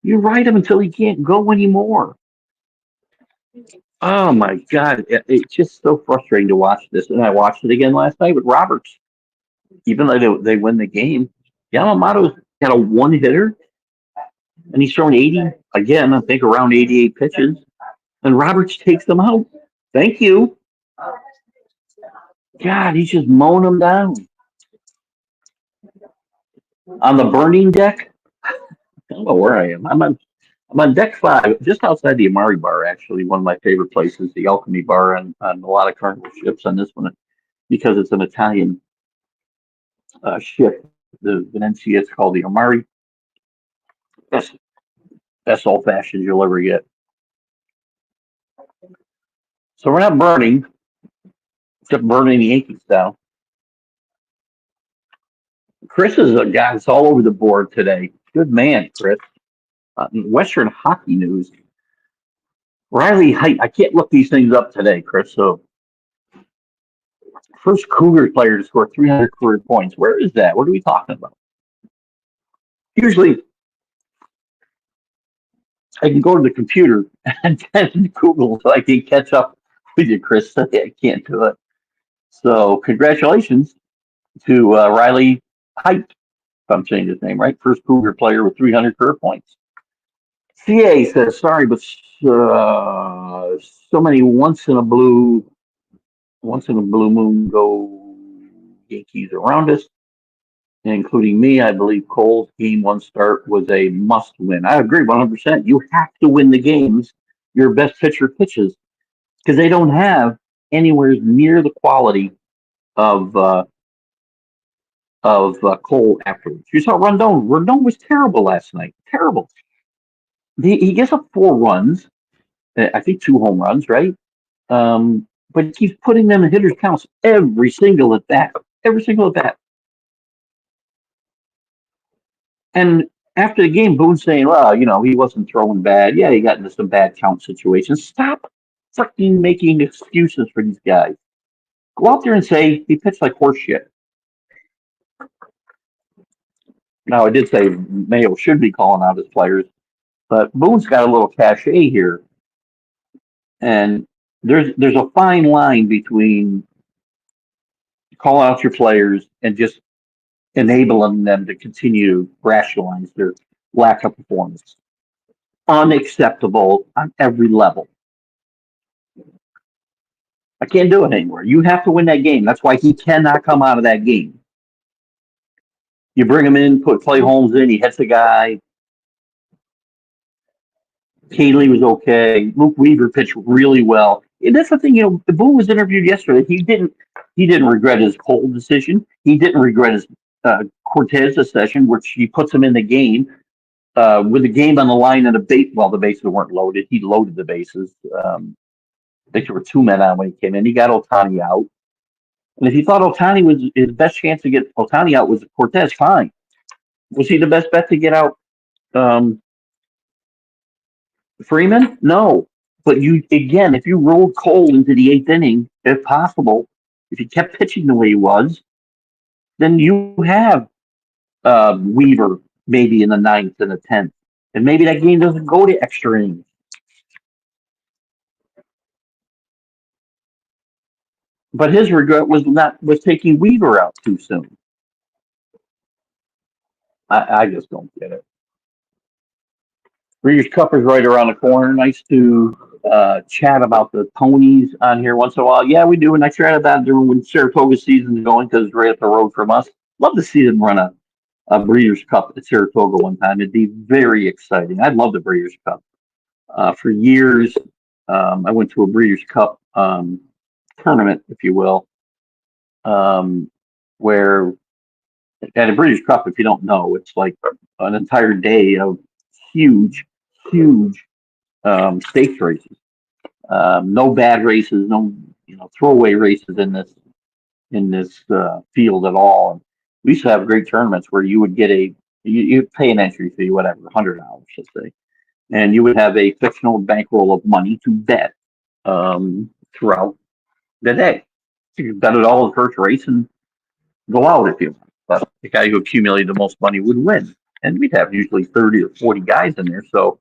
You ride him until he can't go anymore. Oh my God. It's just so frustrating to watch this. And I watched it again last night with Roberts. Even though they win the game, Yamamoto's got a one hitter and he's throwing 80 again, I think around 88 pitches. And Roberts takes them out. Thank you. God, he's just mowing them down. On the burning deck, I don't know where I am. I'm on deck 5, just outside the Amari Bar, actually, one of my favorite places, the Alchemy Bar on a lot of Carnival ships. On this one, because it's an Italian ship, the Venetia, it's called the Amari. Best old fashioned you'll ever get. So we're not burning, except burning the Yankees down. Chris is a guy that's all over the board today. Good man, Chris. Western hockey news. Riley Height. I can't look these things up today, Chris. So, first Cougar player to score 300 career points. Where is that? What are we talking about? Usually, I can go to the computer and Google so I can catch up with you, Chris. I can't do it. So, congratulations to Riley Height, if I'm saying his name right. First Cougar player with 300 career points. CA says, sorry, but so many once in a blue moon go Yankees around us, including me. I believe Cole's game one start was a must win. I agree 100%. You have to win the games your best pitcher pitches because they don't have anywhere near the quality of Cole afterwards. You saw Rondon. Rondon was terrible last night. Terrible. He gets up 4 runs. I think 2 home runs, right? But he keeps putting them in hitters' counts every single at bat. Every single at bat. And after the game, Boone's saying, well, he wasn't throwing bad. Yeah, he got into some bad count situations. Stop fucking making excuses for these guys. Go out there and say he pitched like horse shit. Now, I did say Mayo should be calling out his players, but Boone's got a little cachet here. And there's a fine line between calling out your players and just enabling them to continue to rationalize their lack of performance. Unacceptable on every level. I can't do it anymore. You have to win that game. That's why he cannot come out of that game. You bring him in, put Clay Holmes in, he hits the guy. Haley was okay. Luke Weaver pitched really well. And that's the thing, the Boone was interviewed yesterday. He didn't regret his Cole decision. He didn't regret his Cortez decision, which he puts him in the game with the game on the line and the bases weren't loaded. He loaded the bases. I think there were 2 men on when he came in. He got Ohtani out. And if he thought Ohtani was his best chance to get Ohtani out was Cortez, fine. Was he the best bet to get out Freeman? No. But if you rolled Cole into the 8th inning, if possible, if he kept pitching the way he was, then you have Weaver maybe in the 9th and the 10th. And maybe that game doesn't go to extra innings. But his regret was taking Weaver out too soon. I just don't get it. Breeders' Cup is right around the corner. Nice to chat about the ponies on here once in a while. Yeah, we do. And I chat about during when Saratoga season's going because it's right up the road from us. Love to see them run a Breeders' Cup at Saratoga one time. It'd be very exciting. I'd love the Breeders' Cup. For years, I went to a Breeders' Cup tournament, if you will, where at a British Cup, if you don't know, it's like an entire day of huge, huge stakes races. No bad races, no throwaway races in this field at all. And we used to have great tournaments where you would get you pay an entry fee, whatever, $100, let's say, and you would have a fictional bankroll of money to bet throughout the day. So you could bet it all the first race and go out if you want. But the guy who accumulated the most money would win. And we'd have usually 30 or 40 guys in there. So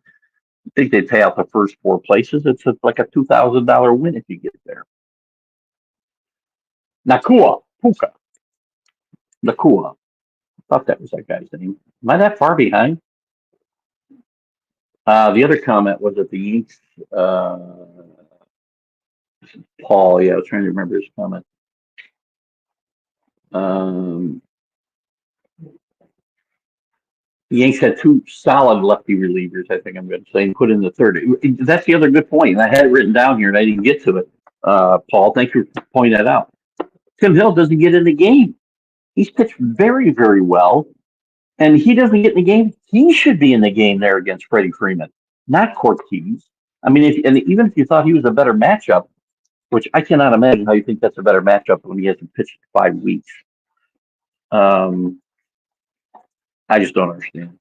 I think they'd pay out the first four places. It's like a $2,000 win if you get there. Puka. Nakua. I thought that was that guy's name. Am I that far behind? The other comment was that the Yanks, Paul, yeah, I was trying to remember his comment. The Yanks had two solid lefty relievers, I think I'm going to say, and put in the third. That's the other good point. I had it written down here and I didn't get to it. Paul, thank you for pointing that out. Tim Hill doesn't get in the game. He's pitched very, very well, and he doesn't get in the game. He should be in the game there against Freddie Freeman, not Cortez. I mean, even if you thought he was a better matchup, which I cannot imagine how you think that's a better matchup when he hasn't pitched 5 weeks. I just don't understand.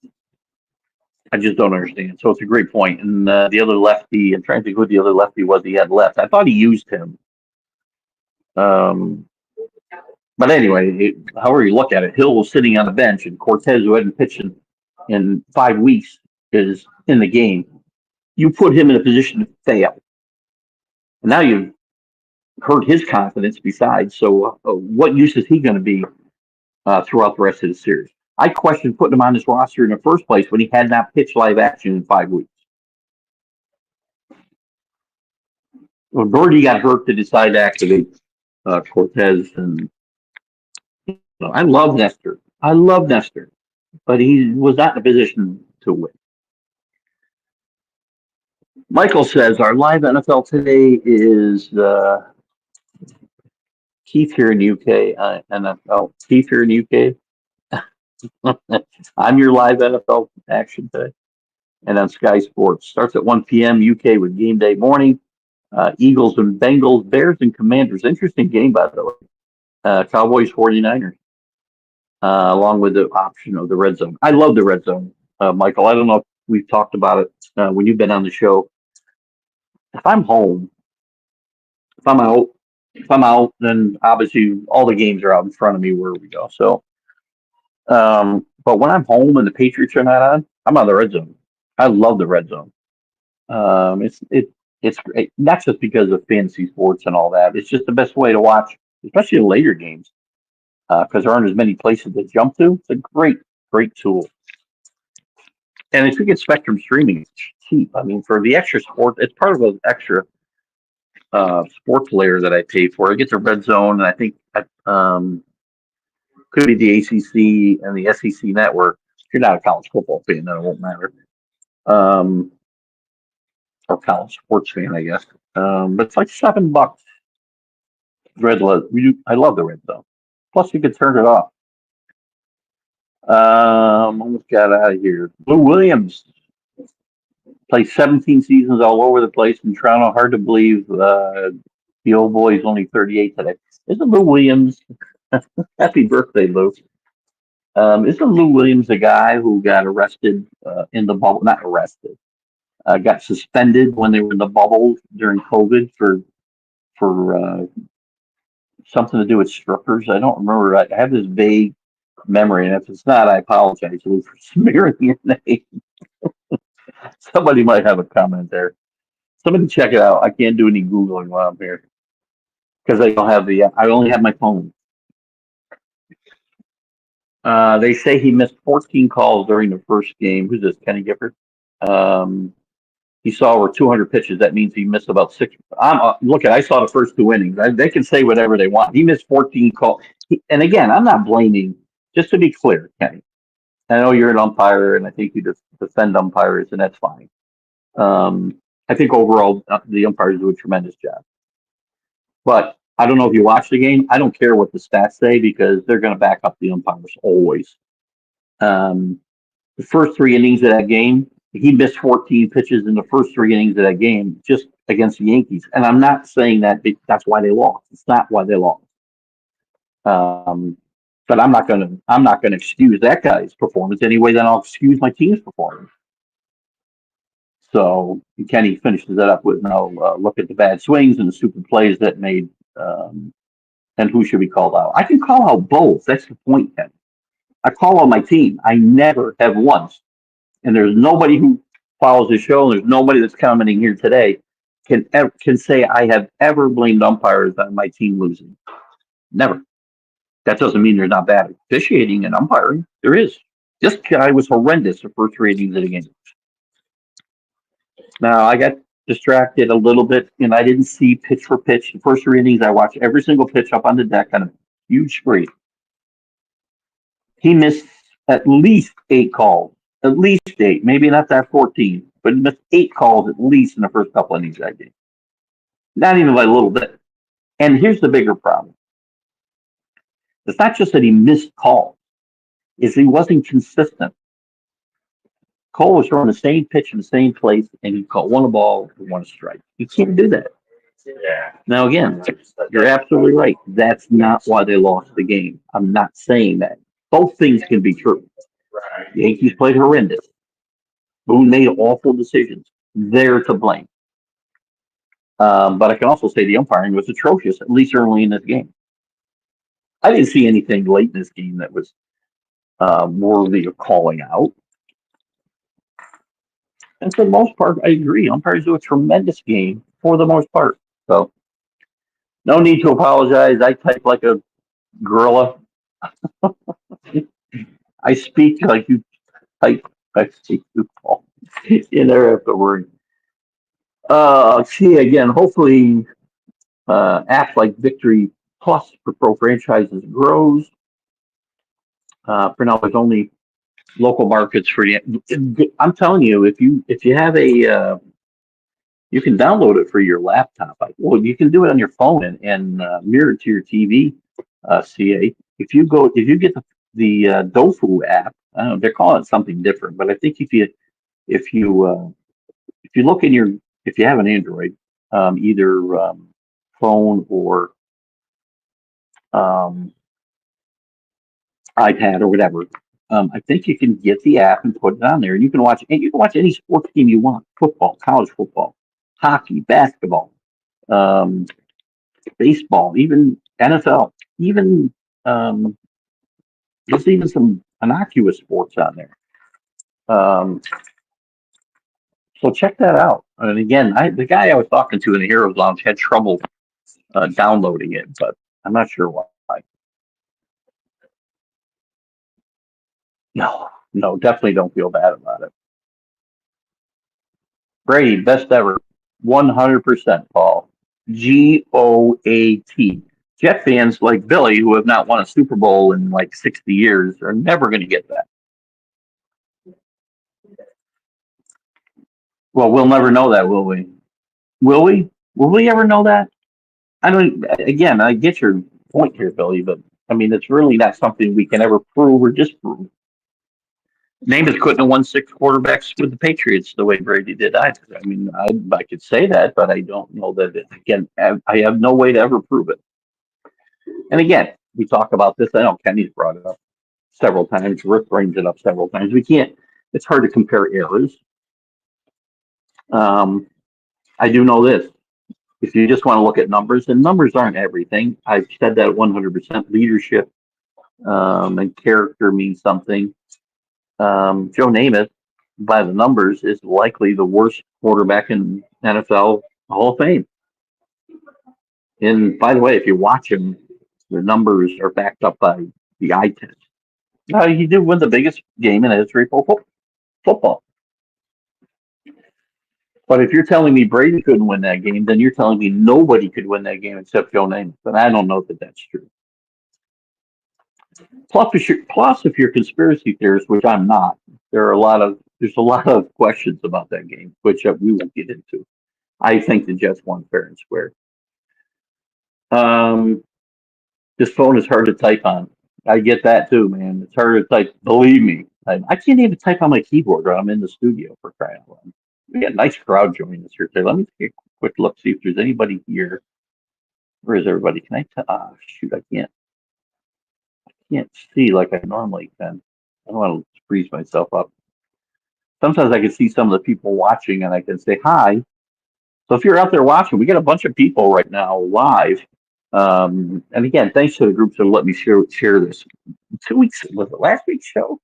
So it's a great point. And the other lefty, I'm trying to think who the other lefty was he had left. I thought he used him. But anyway, however you look at it, Hill was sitting on the bench, and Cortez, who hadn't pitched in 5 weeks, is in the game. You put him in a position to fail. And now you've hurt his confidence besides. So what use is he going to be throughout the rest of the series? I questioned putting him on his roster in the first place when he had not pitched live action in 5 weeks. When Birdie got hurt to decide to activate Cortez, and I love Nestor, but he was not in a position to win. Michael says our live NFL today is Keith here in the UK. NFL Keith here in the UK. I'm your live NFL action today. And on Sky Sports. Starts at 1 p.m. UK with game day morning. Eagles and Bengals, Bears and Commanders. Interesting game, by the way. Cowboys, 49ers. Along with the option of the red zone. I love the red zone, Michael. I don't know if we've talked about it when you've been on the show. If I'm home, if I'm out, then obviously all the games are out in front of me wherever we go. So, but when I'm home and the Patriots are not on, I'm on the red zone. I love the red zone. It's great, not just because of fantasy sports and all that. It's just the best way to watch, especially the later games, because there aren't as many places to jump to. It's a great tool. And if you get Spectrum streaming, it's cheap. I mean, for the extra sport, it's part of an extra sports layer that I pay for. I get the red zone, and I think could be the ACC and the SEC network. If you're not a college football fan, then it won't matter. Or college sports fan, I guess. But it's like $7. I love the red zone. Plus, you can turn it off. Almost got out of here. Lou Williams played 17 seasons all over the place in Toronto. Hard to believe the old boy is only 38 today. Isn't Lou Williams? Happy birthday, Lou. Isn't Lou Williams the guy who got arrested in the bubble? Not arrested. Got suspended when they were in the bubble during COVID for something to do with strippers. I don't remember. I have this vague memory, and if it's not, I apologize, Lou, for smearing your name. Somebody might have a comment there. Somebody check it out. I can't do any Googling while I'm here because I don't have the. I only have my phone. They say he missed 14 calls during the first game. Who's this? Kenny Gifford. Um, he saw over 200 pitches. That means he missed about six. Look at. I saw the first two innings. They can say whatever they want. He missed 14 calls. And again, I'm not blaming. Just to be clear, Kenny. I know you're an umpire, and I think you just defend umpires, and that's fine. I think overall the umpires do a tremendous job. But I don't know if you watch the game. I don't care what the stats say because they're going to back up the umpires always. Um, the first three innings of that game, he missed 14 pitches in the first three innings of that game just against the Yankees. And I'm not saying that that's why they lost. It's not why they lost. But I'm not gonna excuse that guy's performance any way that I'll excuse my team's performance. So Kenny finishes that up with look at the bad swings and the stupid plays that made and who should be called out. I can call out both. That's the point, Kenny. I call out my team. I never have once. And there's nobody who follows the show, and there's nobody that's commenting here today can say I have ever blamed umpires on my team losing. Never. That doesn't mean there's not bad officiating and umpiring. There is. This guy was horrendous the first three innings of the game. Now, I got distracted a little bit, and I didn't see pitch for pitch. The first three innings, I watched every single pitch up on the deck on a huge screen. He missed at least 8 calls. At least 8. Maybe not that 14, but he missed 8 calls at least in the first couple innings of that game. Not even by a little bit. And here's the bigger problem. It's not just that he missed calls, is he wasn't consistent. Cole was throwing the same pitch in the same place, and he caught one ball and one strike. You can't do that. Yeah. Now, again, you're absolutely right. That's not why they lost the game. I'm not saying that. Both things can be true. Right. The Yankees played horrendous. Boone made awful decisions. They're to blame. But I can also say the umpiring was atrocious, at least early in this game. I didn't see anything late in this game that was worthy of calling out. And for the most part, I agree. Umpires do a tremendous game for the most part. So, no need to apologize. I type like a gorilla. I speak like you type. I speak you call. You never have to worry. See, again, hopefully apps like Victory Plus for pro franchises grows. For now, there's only local markets for you. I'm telling you, if you have a you can download it for your laptop. Well, you can do it on your phone and mirror it to your TV. CA. If you get the Dofu app, I don't know, they're calling it something different, but I think if you look in if you have an Android, either phone or iPad or whatever, I think you can get the app and put it on there, and you can watch any sports game you want: football, college football, hockey, basketball, baseball, even NFL, even there's even some innocuous sports on there. So check that out. And again, the guy I was talking to in the Heroes Lounge had trouble downloading it, but I'm not sure why. No, definitely don't feel bad about it. Brady, best ever. 100%, Paul. GOAT. Jet fans like Billy, who have not won a Super Bowl in like 60 years, are never going to get that. Well, we'll never know that, will we? Will we? Will we ever know that? I don't. Again, I get your point here, Billy, but I mean, it's really not something we can ever prove or disprove. Namath couldn't have won 6 quarterbacks with the Patriots the way Brady did either. I mean, I could say that, but I don't know that. Again, I have no way to ever prove it. And again, we talk about this. I know Kenny's brought it up several times. Rick brings it up several times. We can't. It's hard to compare eras. I do know this. If you just want to look at numbers, and numbers aren't everything. I've said that 100%. Leadership and character means something. Joe Namath, by the numbers, is likely the worst quarterback in NFL Hall of Fame. And by the way, if you watch him, the numbers are backed up by the eye test. He did win the biggest game in history for football. But if you're telling me Brady couldn't win that game, then you're telling me nobody could win that game except Joe Namath. But I don't know that that's true. Plus, if you're a conspiracy theorist, which I'm not, there's a lot of questions about that game, which we won't get into. I think the Jets won fair and square. Um, this phone is hard to type on. I get that too, man. It's hard to type. Believe me, I can't even type on my keyboard when I'm in the studio, for crying out loud. We got a nice crowd joining us here today. Let me take a quick look, see if there's anybody here. Where is everybody? Can I? Shoot, I can't see like I normally can. I don't want to freeze myself up. Sometimes I can see some of the people watching, and I can say hi. So if you're out there watching, we got a bunch of people right now live. And again, thanks to the groups that let me share this. 2 weeks, was it last week's show?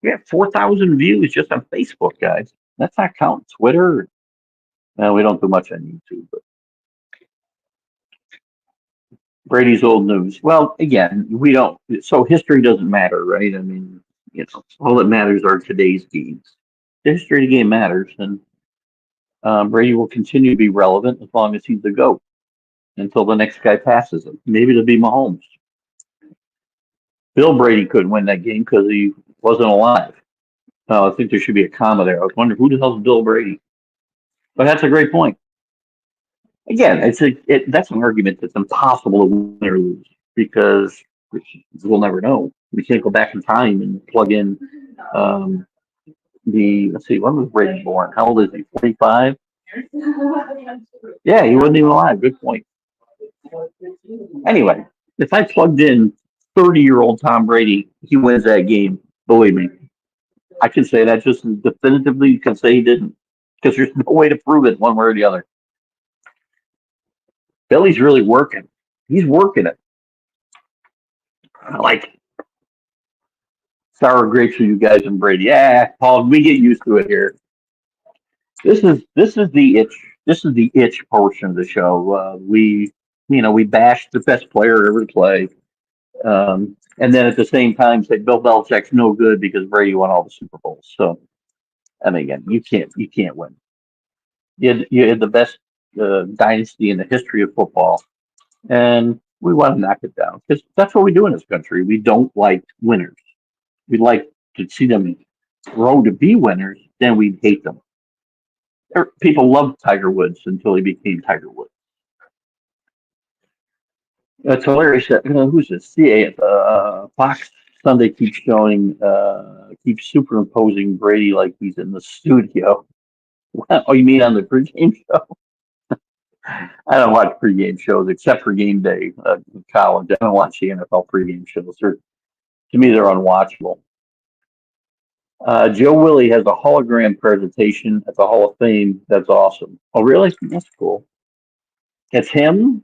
We have 4,000 views just on Facebook, guys. That's not counting Twitter. No, we don't do much on YouTube, but Brady's old news. Well, again, we don't. So history doesn't matter, right? I mean, all that matters are today's games. The history of the game matters, and Brady will continue to be relevant as long as he's the GOAT until the next guy passes him. Maybe it'll be Mahomes. Bill Brady couldn't win that game because he wasn't alive. I think there should be a comma there. I was wondering who the hell's Bill Brady? But that's a great point. Again, that's an argument that's impossible to win or lose because we'll never know. We can't go back in time and plug in let's see, when was Brady born? How old is he? 45? Yeah, he wasn't even alive. Good point. Anyway, if I plugged in 30-year-old Tom Brady, he wins that game. Believe me. I can say that just as definitively you can say he didn't because there's no way to prove it one way or the other. Billy's really working. He's working it. I like it. Sour grapes for you guys and Brady. Yeah, Paul, we get used to it here. This is the itch. This is the itch portion of the show. We bash the best player ever to play, and then at the same time say Bill Belichick's no good because Brady won all the Super Bowls. So, and again, you can't win. You had the best dynasty in the history of football, and we want to knock it down because that's what we do in this country. We don't like winners. We like to see them grow to be winners. Then we hate them. People loved Tiger Woods until he became Tiger Woods. It's hilarious. Who's this? Fox Sunday keeps keeps superimposing Brady like he's in the studio. Oh, you mean on the pregame show? I don't watch pregame shows except for game day in college. I don't watch the NFL pregame shows. To me, they're unwatchable. Joe Willie has a hologram presentation at the Hall of Fame. That's awesome. Oh, really? That's cool. It's him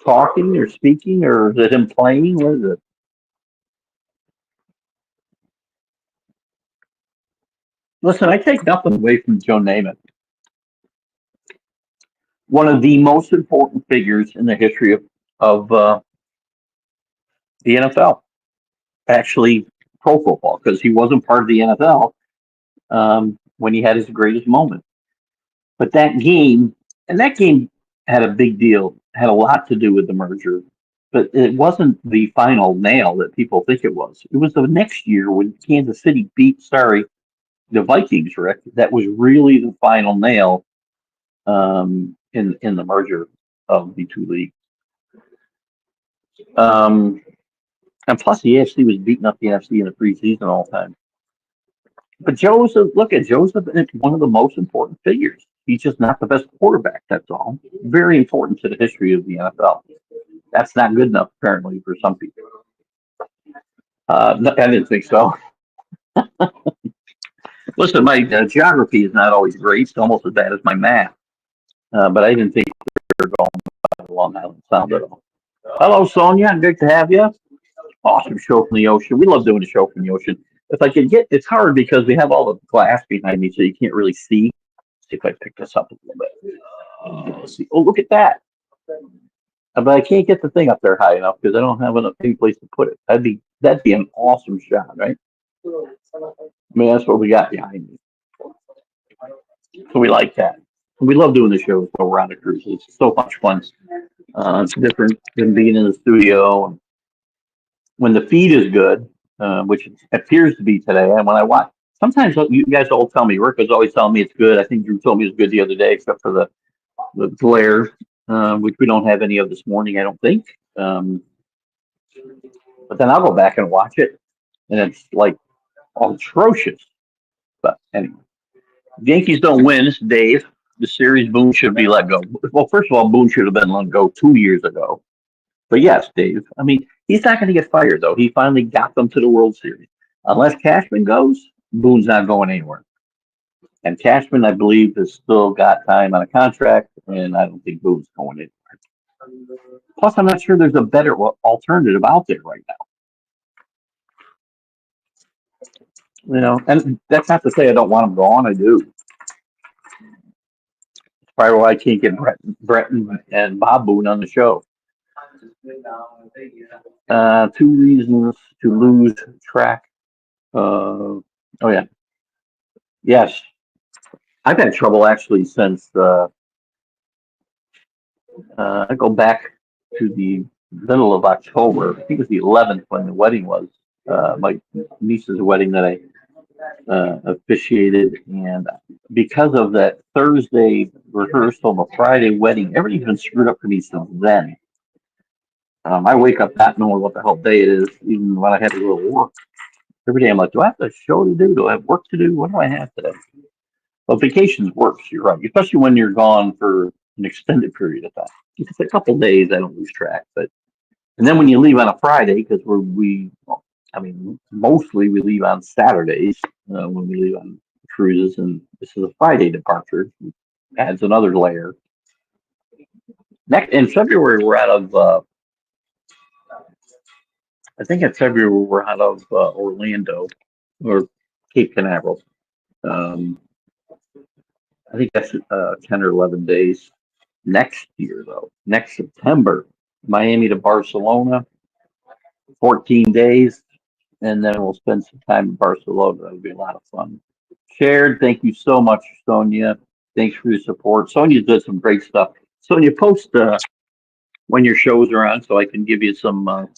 talking or speaking, or is it him playing? What is it? Listen, I take nothing away from Joe Namath. One of the most important figures in the history of the NFL. Actually, pro football, because he wasn't part of the NFL when he had his greatest moment. But that game had a big deal, had a lot to do with the merger, but it wasn't the final nail that people think it was. It was the next year when Kansas City beat, the Vikings, Rick. That was really the final nail in the merger of the two leagues. And plus, the AFC was beating up the NFC in the preseason all the time. But Joe's one of the most important figures. He's just not the best quarterback, that's all. Very important to the history of the NFL. That's not good enough, apparently, for some people. No, I didn't think so. Listen, my geography is not always great. It's almost as bad as my math. But I didn't think we were going by the Long Island Sound at all. Hello, Sonia. Good to have you. Awesome show from the ocean. We love doing a show from the ocean. if I could get, it's hard because we have all the glass behind me, so you can't really see. See if I pick this up a little bit. Let's see. Oh, look at that! But I can't get the thing up there high enough because I don't have any place to put it. That'd be an awesome shot, right? I mean, that's what we got behind me. So we like that. We love doing the shows while we're on the cruise. It's so much fun. It's different than being in the studio. When the feed is good, which it appears to be today, and when I watch, sometimes you guys all tell me, Rick was always telling me it's good. I think Drew told me it's good the other day, except for the glare, which we don't have any of this morning, I don't think. But then I'll go back and watch it, and it's like atrocious. But anyway, the Yankees don't win, Dave. The series, Boone should be let go. Well, first of all, Boone should have been let go 2 years ago. But yes, Dave. I mean, he's not going to get fired, though. He finally got them to the World Series. Unless Cashman goes, Boone's not going anywhere. And Cashman, I believe, has still got time on a contract, and I don't think Boone's going anywhere. Plus, I'm not sure there's a better alternative out there right now. You know, and that's not to say I don't want him gone. I do. It's probably why I can't get Brett and Bob Boone on the show. 2 reasons to lose track. Oh yeah, yes. I've had trouble actually since I go back to the middle of October. I think it was the 11th when the wedding was. My niece's wedding that I officiated, and because of that Thursday rehearsal, the Friday wedding, everything's been screwed up for me since then. I wake up not knowing what the hell day it is, even when I had to go to work. Every day I'm like, do I have a show to do? Do I have work to do? What do I have today? Well, vacations works, you're right, especially when you're gone for an extended period of time. If it's a couple of days, I don't lose track. And then when you leave on a Friday, because mostly we leave on Saturdays when we leave on cruises, and this is a Friday departure. Adds another layer. Next in February, we're out of. I think in February we're out of Orlando or Cape Canaveral. I think that's 10 or 11 days. Next year, though, next September, Miami to Barcelona, 14 days, and then we'll spend some time in Barcelona. That'll be a lot of fun. Shared, thank you so much, Sonia. Thanks for your support. Sonia does some great stuff. Sonia, post when your shows are on so I can give you some.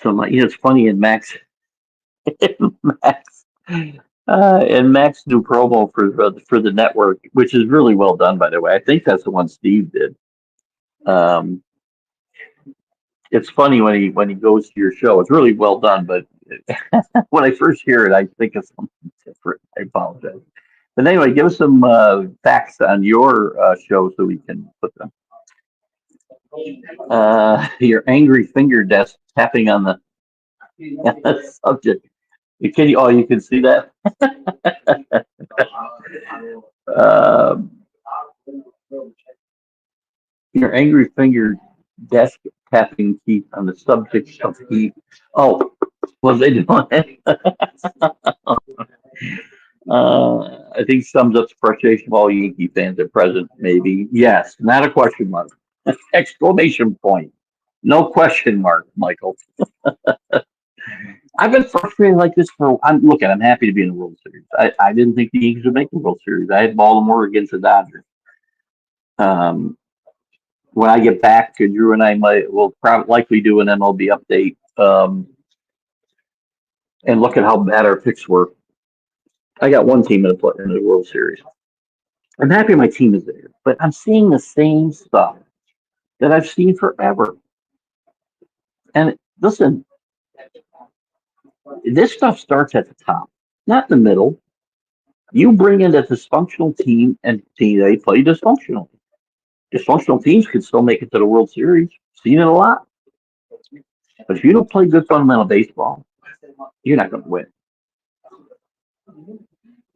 It's funny in Max, Max, and Max new promo for the network, which is really well done, by the way. I think that's the one Steve did. It's funny when he goes to your show. It's really well done, but when I first hear it, I think it's something different. I apologize. But anyway, give us some facts on your show so we can put them. Your angry finger desk tapping on the subject. You can see that. Your angry finger desk tapping keep on the subject of heat. Oh, was they doing it? I think sums up the frustration of all Yankee fans at present, maybe. Yes, not a question mark. Exclamation point. No question mark, Michael. I've been frustrated like this I'm happy to be in the World Series. I didn't think the Yankees would make the World Series. I had Baltimore against the Dodgers. When I get back, Drew and I will probably likely do an MLB update and look at how bad our picks were. I got one team in the World Series. I'm happy my team is there, but I'm seeing the same stuff that I've seen forever. And listen, this stuff starts at the top, not in the middle. You bring in a dysfunctional team, and they play dysfunctionally. Dysfunctional teams can still make it to the World Series. Seen it a lot. But if you don't play good fundamental baseball, you're not going to win.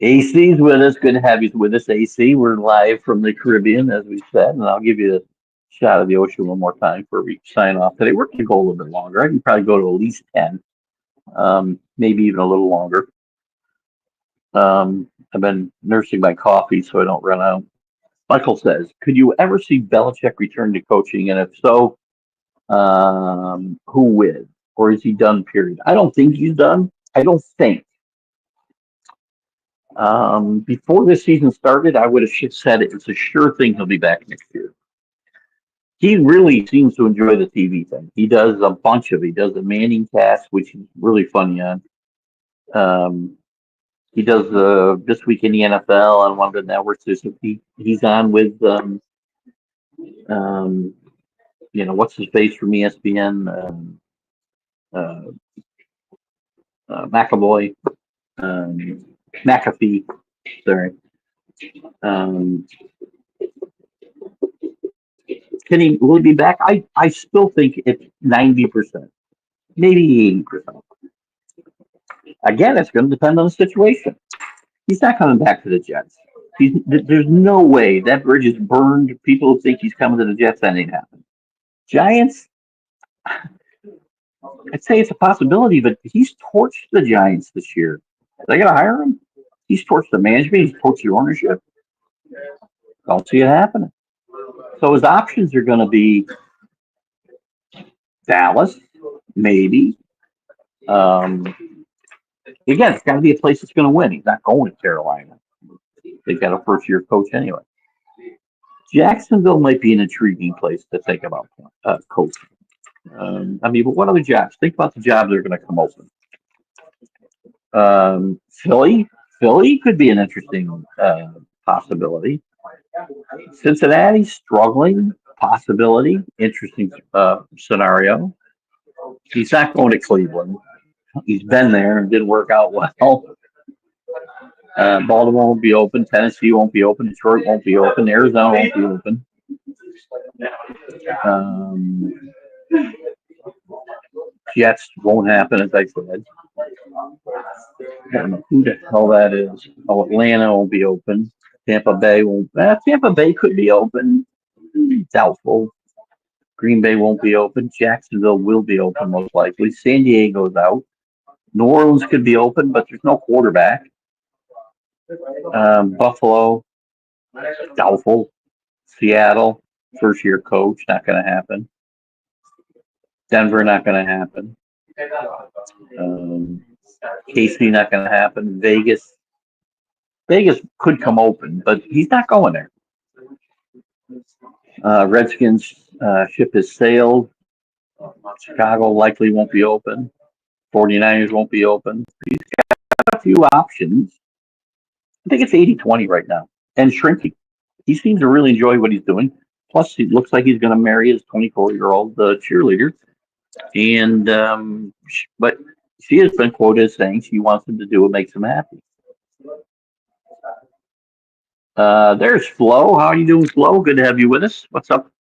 AC's with us. Good to have you with us, AC. We're live from the Caribbean, as we said, and I'll give you a shot of the ocean one more time before we sign off today. We're going to go a little bit longer. I can probably go to at least 10. maybe even a little longer. I've been nursing my coffee so I don't run out. Michael says, could you ever see Belichick return to coaching? And if so, who with? Or is he done, period? I don't think he's done. I don't think. Before this season started, I would have said it's a sure thing he'll be back next year. He really seems to enjoy the TV thing. He does a bunch of it. He does the Manning cast, which is really funny on. He does This Week in the NFL on one of the networks. He's on with what's his face from ESPN, uh, McAvoy, McAfee. Sorry. Um, will he be back? I still think it's 90%, maybe 80%. Again, it's going to depend on the situation. He's not coming back to the Jets. There's no way that bridge is burned. People think he's coming to the Jets. That ain't happening. Giants, I'd say it's a possibility, but he's torched the Giants this year. They got to hire him. He's torched the management. He's torched the ownership. Don't see it happening. So his options are going to be Dallas, maybe. Again, it's got to be a place that's going to win. He's not going to Carolina. They've got a first-year coach anyway. Jacksonville might be an intriguing place to think about coaching. But what other jobs? Think about the jobs that are going to come open. Philly could be an interesting possibility. Cincinnati struggling, possibility, interesting scenario. He's not going to Cleveland. He's been there and didn't work out well. Baltimore won't be open. Tennessee won't be open. Detroit won't be open. Arizona won't be open. Jets won't happen, as I said. I don't know who the hell that is. Oh, Atlanta won't be open. Tampa Bay won't. Tampa Bay could be open. Doubtful. Green Bay won't be open. Jacksonville will be open most likely. San Diego's out. New Orleans could be open, but there's no quarterback. Buffalo, doubtful. Seattle, first year coach, not going to happen. Denver, not going to happen. KC, not going to happen. Vegas could come open, but he's not going there. Redskins ship has sailed. Chicago likely won't be open. 49ers won't be open. He's got a few options. I think it's 80-20 right now and shrinking. He seems to really enjoy what he's doing. Plus, he looks like he's going to marry his 24-year-old cheerleader. And but she has been quoted as saying she wants him to do what makes him happy. There's Flo. How are you doing, Flo? Good to have you with us. What's up?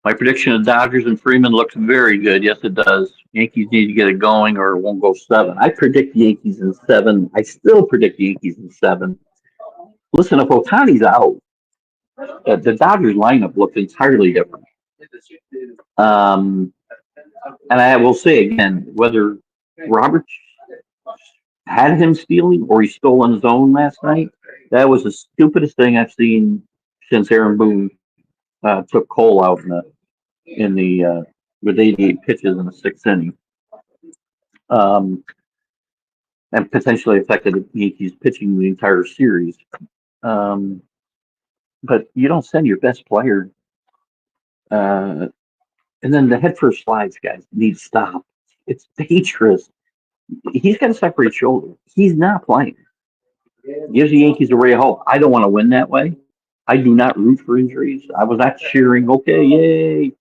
My prediction of Dodgers and Freeman looks very good. Yes, it does. Yankees need to get it going or it won't go 7. I predict the Yankees in 7. I still predict the Yankees in 7. Listen, if Otani's out, the Dodgers lineup looks entirely different. And I will say again, whether Roberts had him stealing or he stole on his own last night, that was the stupidest thing I've seen since Aaron Boone took Cole out in the with 88 pitches in the 6th inning, and potentially affected the Yankees pitching the entire series. But you don't send your best player, and then the head first slides, guys, need to stop. It's dangerous. He's got a separated shoulder. He's not playing. Gives the Yankees a ray of hope. I don't want to win that way. I do not root for injuries. I was not cheering, okay, yay.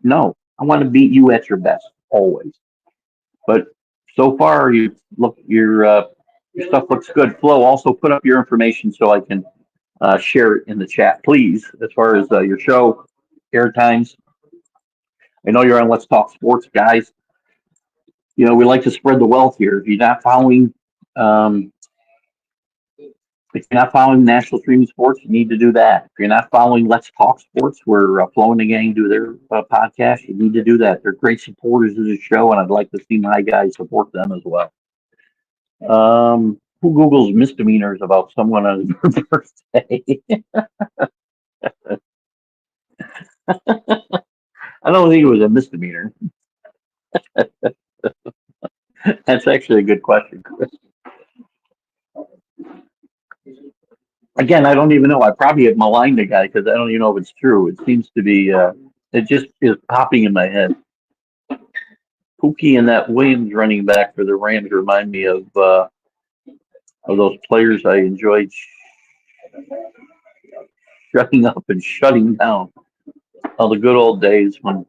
No, I want to beat you at your best, always. But so far, your stuff looks good. Flo, also put up your information so I can share it in the chat, please, as far as your show, air times. I know you're on Let's Talk Sports, guys. We like to spread the wealth here. If you're not following National Streaming Sports, you need to do that. If you're not following Let's Talk Sports, where Flo and the gang do their podcast, you need to do that. They're great supporters of the show, and I'd like to see my guys support them as well. Who Googles misdemeanors about someone on their birthday? I don't think it was a misdemeanor. That's actually a good question, Chris. Again, I don't even know. I probably have maligned the guy because I don't even know if it's true. It seems to be. It just is popping in my head. Pookie and that Williams running back for the Rams remind me of those players I enjoyed shutting up and shutting down. All the good old days when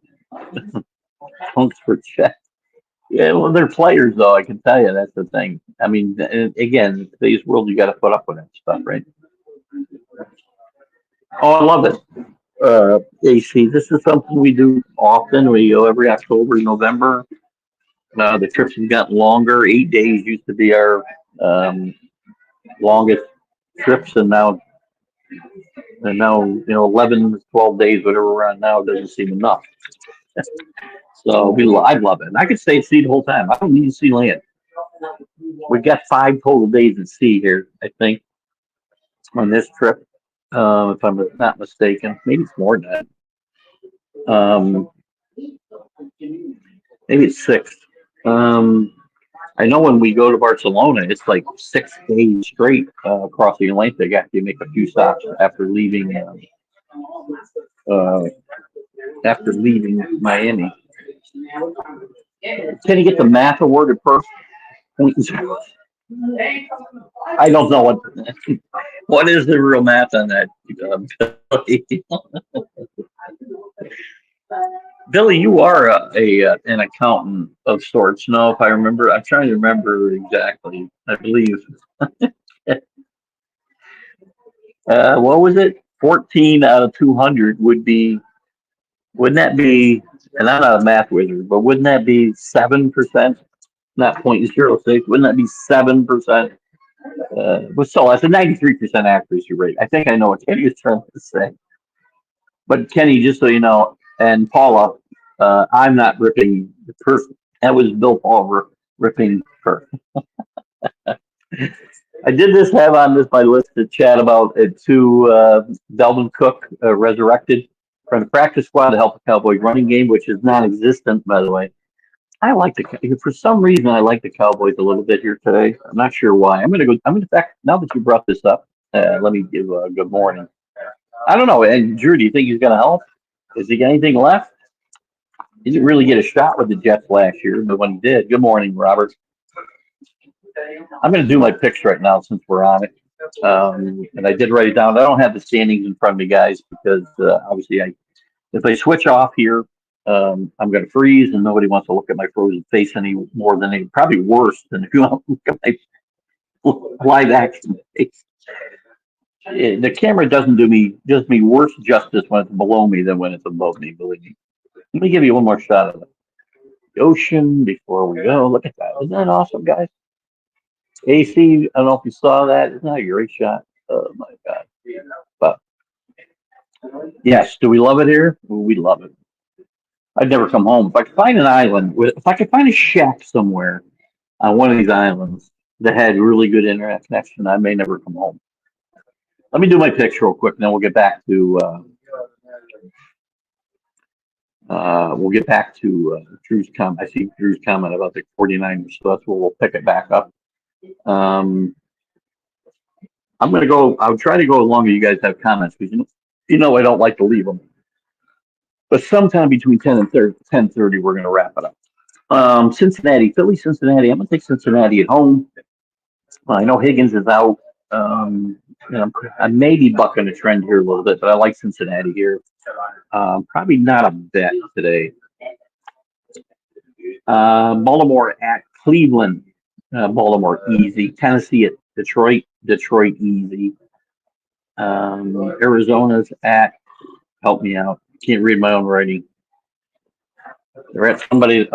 punks were checked. Yeah, well, they're players, though. I can tell you that's the thing. I mean, again, in today's world, you got to put up with that stuff, right? Oh, I love it. AC, this is something we do often. We go every October, November. The trips have gotten longer. 8 days used to be our um, longest trips, and now 11, 12 days, whatever we're on now, doesn't seem enough. So I love it. And I could stay at sea the whole time. I don't need to see land. We've got 5 total days at sea here, I think, on this trip, if I'm not mistaken. Maybe it's more than that. Maybe it's 6. Um, I know when we go to Barcelona, it's like 6 days straight across the Atlantic after you make a few stops uh, after leaving Miami. Can you get the math awarded first? I don't know what is the real math on that. Billy? Billy, you are an accountant of sorts. No, if I remember, I'm trying to remember exactly. I believe. What was it? 14 out of 200 would be. Wouldn't that be? And I'm not a math wizard, but wouldn't that be 7%? Not 0.06. Wouldn't that be 7%? But still, that's a 93% accuracy rate. I think I know what Kenny was trying to say. But Kenny, just so you know, and Paula, I'm not ripping the person. That was Bill Paul ripping her. I did have on my list to chat about Delvin Cook resurrected from the practice squad to help the Cowboys running game, which is non-existent, by the way. For some reason, I like the Cowboys a little bit here today. I'm not sure why. Back now that you brought this up. Let me give a good morning. I don't know. And Drew, do you think he's going to help? Has he got anything left? He didn't really get a shot with the Jets last year, but when he did, good morning, Robert. I'm going to do my picks right now since we're on it. And I did write it down. I don't have the standings in front of me, guys, because obviously if I switch off here, I'm going to freeze, and nobody wants to look at my frozen face any more than probably worse than if you want to look at my live action face. The camera does me worse justice when it's below me than when it's above me, believe me. Let me give you one more shot of the ocean before we go. Look at that. Isn't that awesome, guys? AC, I don't know if you saw that. Isn't that a great shot? Oh, my God. But, yes, do we love it here? We love it. I'd never come home. If I could find an island, if I could find a shack somewhere on one of these islands that had really good internet connection, I may never come home. Let me do my picks real quick, and then we'll get back to Drew's comment. I see Drew's comment about the 49ers, so that's where we'll pick it back up. I'm gonna go. I'll try to go as long as you guys have comments because I don't like to leave them. But sometime between 10 and 10:30, we're gonna wrap it up. Philly, Cincinnati. I'm gonna take Cincinnati at home. I know Higgins is out. I may be bucking a trend here a little bit, but I like Cincinnati here. Probably not a bet today. Baltimore at Cleveland. Baltimore easy. Tennessee at Detroit. Detroit easy. Arizona's at. Help me out. Can't read my own writing. They're at somebody.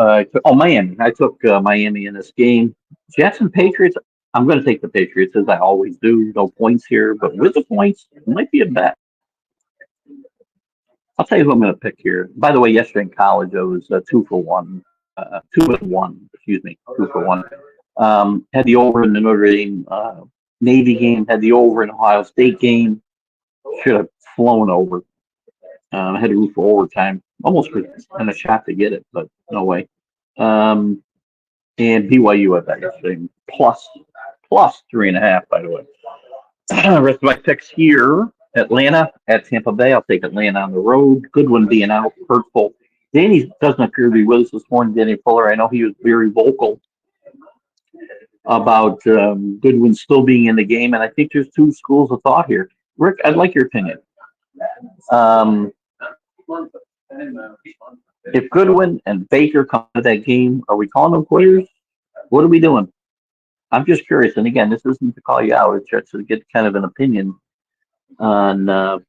Miami. I took Miami in this game. Jets and Patriots. I'm going to take the Patriots as I always do. No points here, but with the points, it might be a bet. I'll tell you who I'm going to pick here. By the way, yesterday in college, I was 2 for 1. 2 for 1. Excuse me, 2 for 1. Had the over in the Notre Dame Navy game. Had the over in Ohio State game. Should have flown over. Had to root for overtime. Almost was kind of shot to get it, but no way. And BYU at that yesterday. Plus 3.5, by the way. Rest of my picks here. Atlanta at Tampa Bay. I'll take Atlanta on the road. Goodwin being out, hurtful. Danny doesn't appear to be with us this morning. Danny Fuller. I know he was very vocal about Goodwin still being in the game, and I think there's two schools of thought here. Rick, I'd like your opinion. If Goodwin and Baker come to that game, are we calling them quitters? What are we doing? I'm just curious. And again, this isn't to call you out. It's just to get kind of an opinion on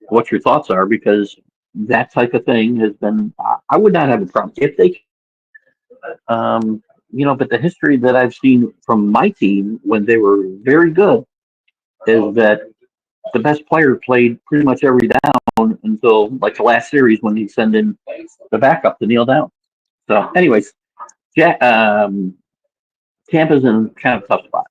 what your thoughts are, because that type of thing has been. I would not have a problem if they. But the history that I've seen from my team when they were very good is that the best player played pretty much every down until like the last series when he sent in the backup to kneel down. So, anyways, Tampa's in kind of a tough spot.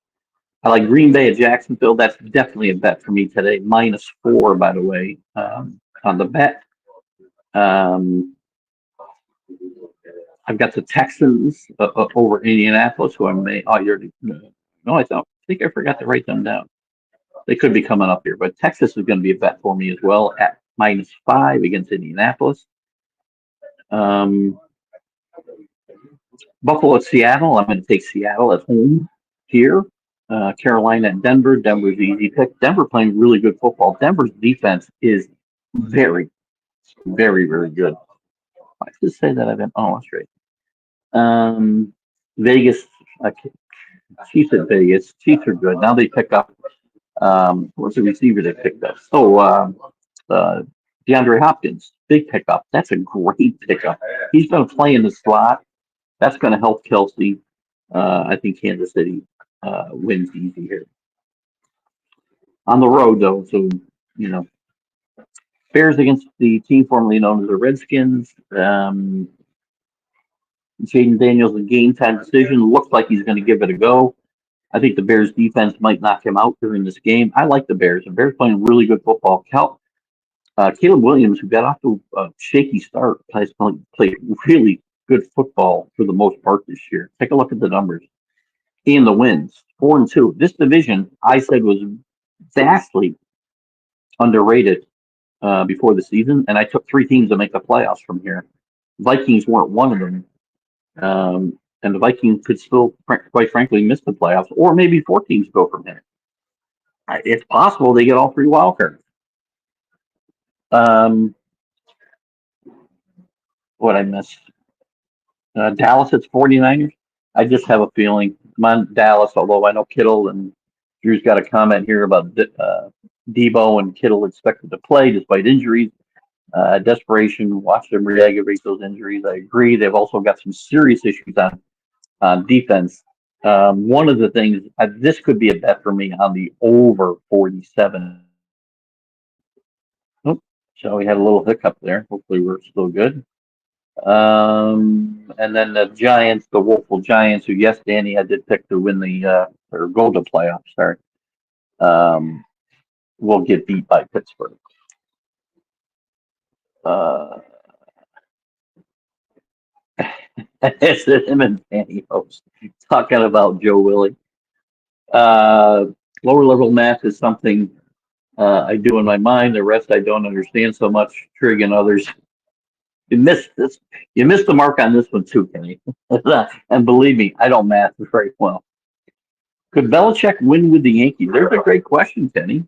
I like Green Bay at Jacksonville. That's definitely a bet for me today. -4, by the way, on the bet. I've got the Texans over Indianapolis, who I may. Oh, no, I think I forgot to write them down. They could be coming up here, but Texas is going to be a bet for me as well at -5 against Indianapolis. Buffalo at Seattle. I'm going to take Seattle at home here. Carolina and Denver. Denver's easy pick. Denver playing really good football. Denver's defense is very, very, very good. I should say that I've been. Oh, that's right. Vegas. Chiefs at Vegas. Chiefs are good. Now they pick up. What's the receiver they picked up? DeAndre Hopkins. Big pickup. That's a great pickup. He's going to play in the slot. That's going to help Kelsey. I think Kansas City wins easy here. On the road, though, so, Bears against the team formerly known as the Redskins. Jaden Daniels, a game time decision. Looks like he's going to give it a go. I think the Bears defense might knock him out during this game. I like the Bears. The Bears playing really good football. Caleb Williams, who got off to a shaky start, played really good football for the most part this year. Take a look at the numbers. And the wins, 4-2. This division, I said, was vastly underrated before the season, and I took 3 teams to make the playoffs from here. Vikings weren't one of them, and the Vikings could still, quite frankly, miss the playoffs, or maybe 4 teams go from here. It's possible they get all 3 wild cards. What I missed? Dallas at 49ers. I just have a feeling. I'm on Dallas, although I know Kittle and Drew's got a comment here about Debo and Kittle expected to play despite injuries. Desperation, watch them re-aggravate those injuries. I agree. They've also got some serious issues on defense. One of the things, this could be a bet for me on the over 47. Oh, so we had a little hiccup there. Hopefully we're still good. And then the Giants, the woeful Giants, who, yes, Danny, I did pick to win or go to playoffs, sorry, will get beat by Pittsburgh. It's him and Danny host talking about Joe Willie. Lower level math is something I do in my mind. The rest I don't understand so much. Trig and others. You missed this. You missed the mark on this one too, Kenny. And believe me, I don't math very well. Could Belichick win with the Yankees? There's a great question, Kenny.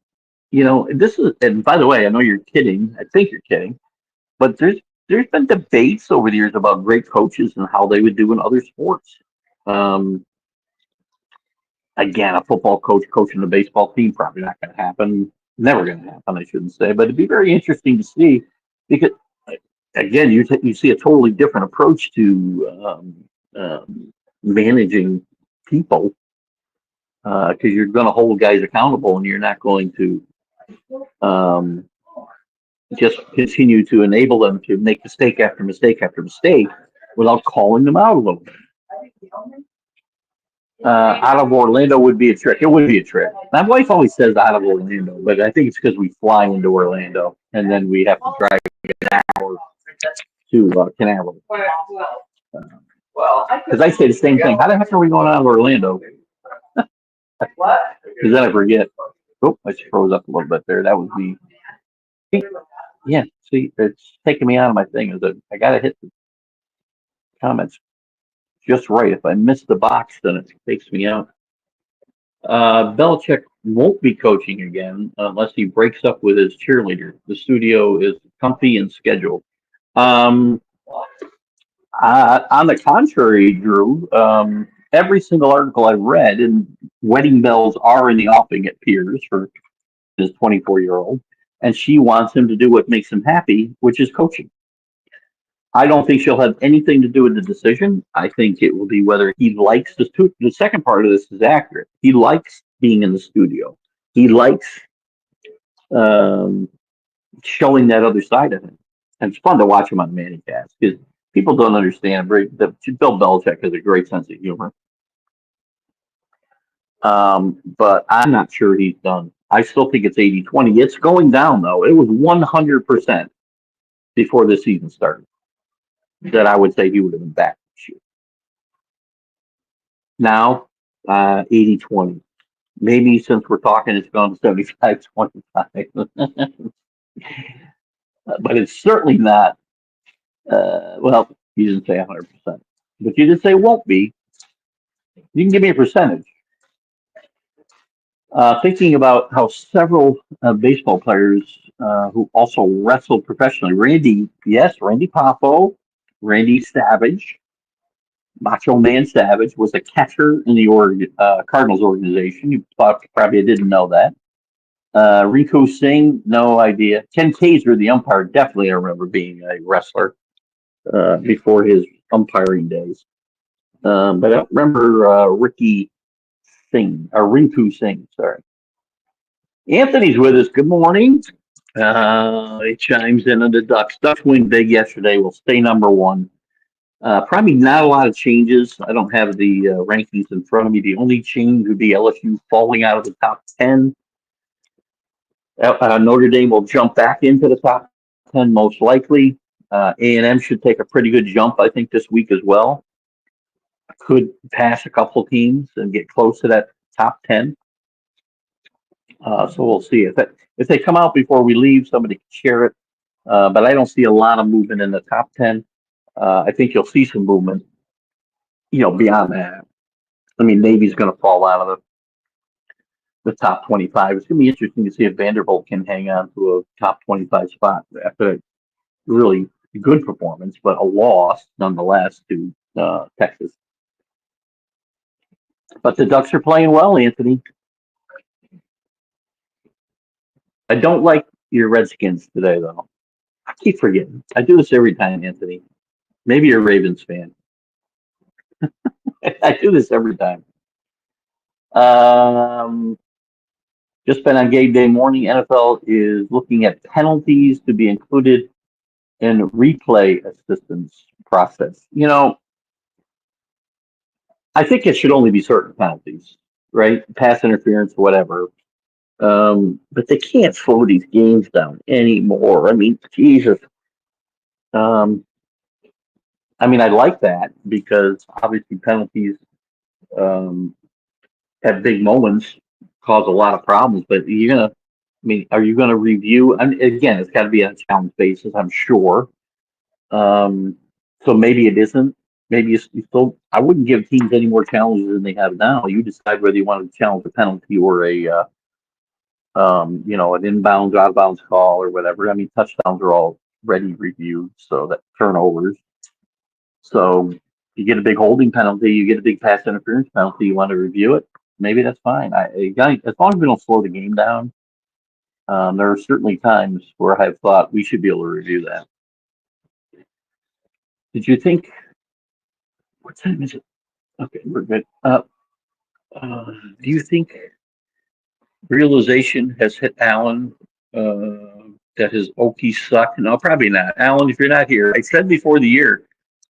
This is, and by the way, I know you're kidding. I think you're kidding, but there's been debates over the years about great coaches and how they would do in other sports. Again, a football coach coaching a baseball team, probably not going to happen. Never going to happen, I shouldn't say, but it'd be very interesting to see, because again, you see a totally different approach to managing people, because you're going to hold guys accountable, and you're not going to just continue to enable them to make mistake after mistake after mistake without calling them out a little bit. Out of Orlando would be a trick. It would be a trick. My wife always says out of Orlando, but I think it's because we fly into Orlando and then we have to drive an hour to Canaveral. Because I say the same thing. How the heck are we going out of Orlando? Because then I forget. Oh, I just froze up a little bit there. That was the yeah. See, it's taking me out of my thing. Is that I gotta hit the comments just right. If I miss the box, then it takes me out. Belichick won't be coaching again unless he breaks up with his cheerleader. The studio is comfy and scheduled. Um, on the contrary, Drew, every single article I've read, and wedding bells are in the offing, it appears, for his 24-year-old, and she wants him to do what makes him happy, which is coaching. I don't think she'll have anything to do with the decision. I think it will be whether he likes the second part of this is accurate. He likes being in the studio. He likes um, showing that other side of him. And it's fun to watch him on the Mannycast because people don't understand. Bill Belichick has a great sense of humor. But I'm not sure he's done. I still think it's 80-20. It's going down, though. It was 100% before the season started that I would say he would have been back this year. Now, 80-20. Maybe since we're talking, it's gone to 75-25. But it's certainly not, well, you didn't say 100%. But you did say won't be. You can give me a percentage. Thinking about how several baseball players who also wrestled professionally, Randy Poffo, Randy Savage, Macho Man Savage was a catcher in the Cardinals organization. You probably didn't know that. Riku Singh, no idea. Ken Kaiser, the umpire, definitely I remember being a wrestler before his umpiring days. But I don't remember Ricky Singh, or Rinku Singh, sorry. Anthony's with us. Good morning. He chimes in on the Ducks. Ducks win big yesterday. Will stay number one. Probably not a lot of changes. I don't have the rankings in front of me. The only change would be LSU falling out of the top 10. Notre Dame will jump back into the top 10 most likely. A&M should take a pretty good jump, I think, this week as well. Could pass a couple teams and get close to that top 10. So we'll see. If they come out before we leave, somebody can share it. But I don't see a lot of movement in the top 10. I think you'll see some movement, beyond that. I mean, Navy's going to fall out of the top 25. It's going to be interesting to see if Vanderbilt can hang on to a top 25 spot after a really good performance, but a loss nonetheless to Texas. But the Ducks are playing well, Anthony. I don't like your Redskins today, though. I keep forgetting. I do this every time, Anthony. Maybe you're a Ravens fan. I do this every time. Just been on game day morning. NFL is looking at penalties to be included in replay assistance process. I think it should only be certain penalties, right? Pass interference, whatever. But they can't slow these games down anymore. I mean, Jesus. I like that because obviously penalties have big moments, cause a lot of problems. But are you gonna review? And again, it's got to be on a challenge basis, I'm sure. So maybe it isn't. Maybe you still. I wouldn't give teams any more challenges than they have now. You decide whether you want to challenge a penalty or an inbounds, out of bounds call or whatever. I mean, touchdowns are already reviewed, so that turnovers. So you get a big holding penalty, you get a big pass interference penalty. You want to review it? Maybe that's fine. As long as we don't slow the game down, there are certainly times where I've thought we should be able to review that. Did you think? What time is it? Okay, we're good. Do you think realization has hit Allen that his Okies suck? No, probably not. Allen, if you're not here, I said before the year,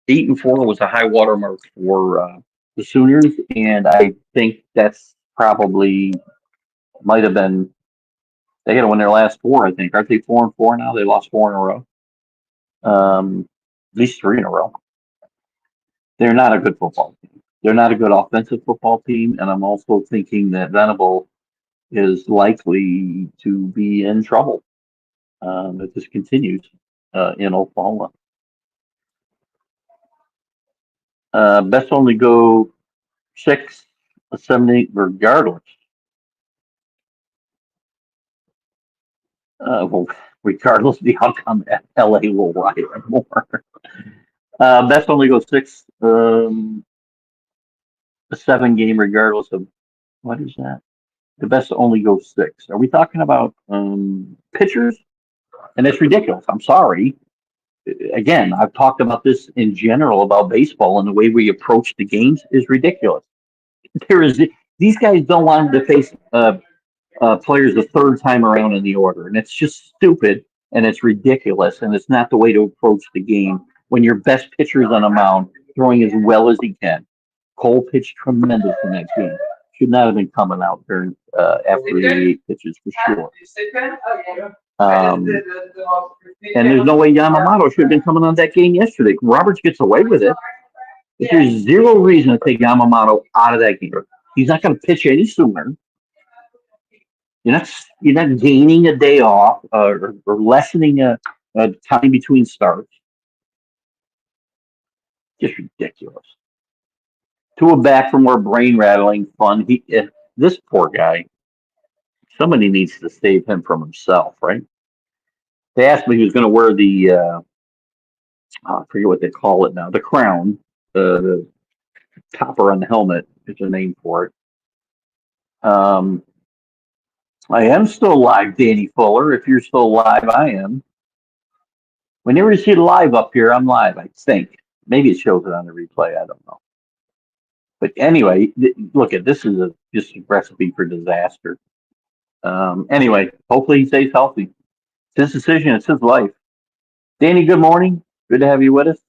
8-4 was a high watermark for the Sooners, and I think that's probably might have been they got to win their last four. I think aren't they 4-4 now? They lost four in a row, at least three in a row. They're not a good football team. They're not a good offensive football team, and I'm also thinking that Venable is likely to be in trouble if this continues in Oklahoma. Best only go 6, 7, 8, regardless. Well, regardless of the outcome, LA will riot more. Best only go 6, a 7 game, regardless of what is that? The best only go 6. Are we talking about pitchers? And it's ridiculous. I'm sorry. Again, I've talked about this in general about baseball, and the way we approach the games is ridiculous. These guys don't want to face players the third time around in the order, and it's just stupid and it's ridiculous, and it's not the way to approach the game when your best pitcher is on a mound throwing as well as he can. Cole pitched tremendous in that game. Should not have been coming out during after the 8 pitches for sure. And there's no way Yamamoto should have been coming on that game yesterday. Roberts gets away with it. But there's zero reason to take Yamamoto out of that game. He's not going to pitch any sooner. You're not gaining a day off or lessening a time between starts. Just ridiculous. To a back for more brain rattling fun. This poor guy. Somebody needs to save him from himself, right? They asked me who's going to wear the I forget what they call it now, the crown, the topper on the helmet is the name for it. I am still live, Danny Fuller. If you're still live, I am. Whenever you see it live up here, I'm live, I think. Maybe it shows it on the replay. I don't know. But anyway, look at this is just a recipe for disaster. Anyway, hopefully he stays healthy. It's his decision. It's his life. Danny, good morning. Good to have you with us.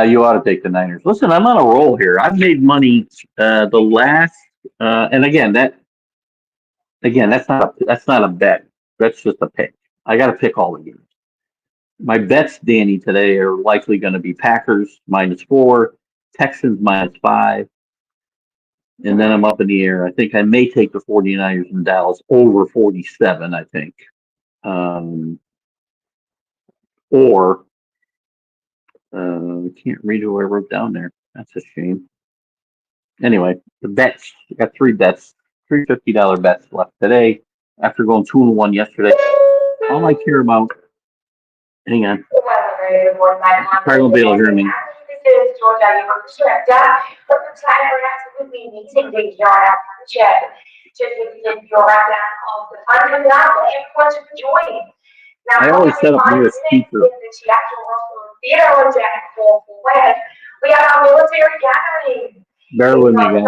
You ought to take the Niners. Listen, I'm on a roll here. I've made money the last, and again, that's not a bet. That's just a pick. I got to pick all the games. My bets, Danny, today are likely going to be Packers -4, Texans -5, and then I'm up in the air. I think I may take the 49ers in Dallas over 47, I think. Or can't read what I wrote down there. That's a shame. Anyway, the bets. I got 3 bets, 3 $50 bets left today. After going 2-1 yesterday, all I care about. Hang on. Probably won't be able to hear me. This is Georgia, your director. For the time, we're absolutely meeting the yard check. Just to give your rundown of the fund and everyone to join. Now, I always set up near a speaker. We have our military gathering. Bear with me, guys. A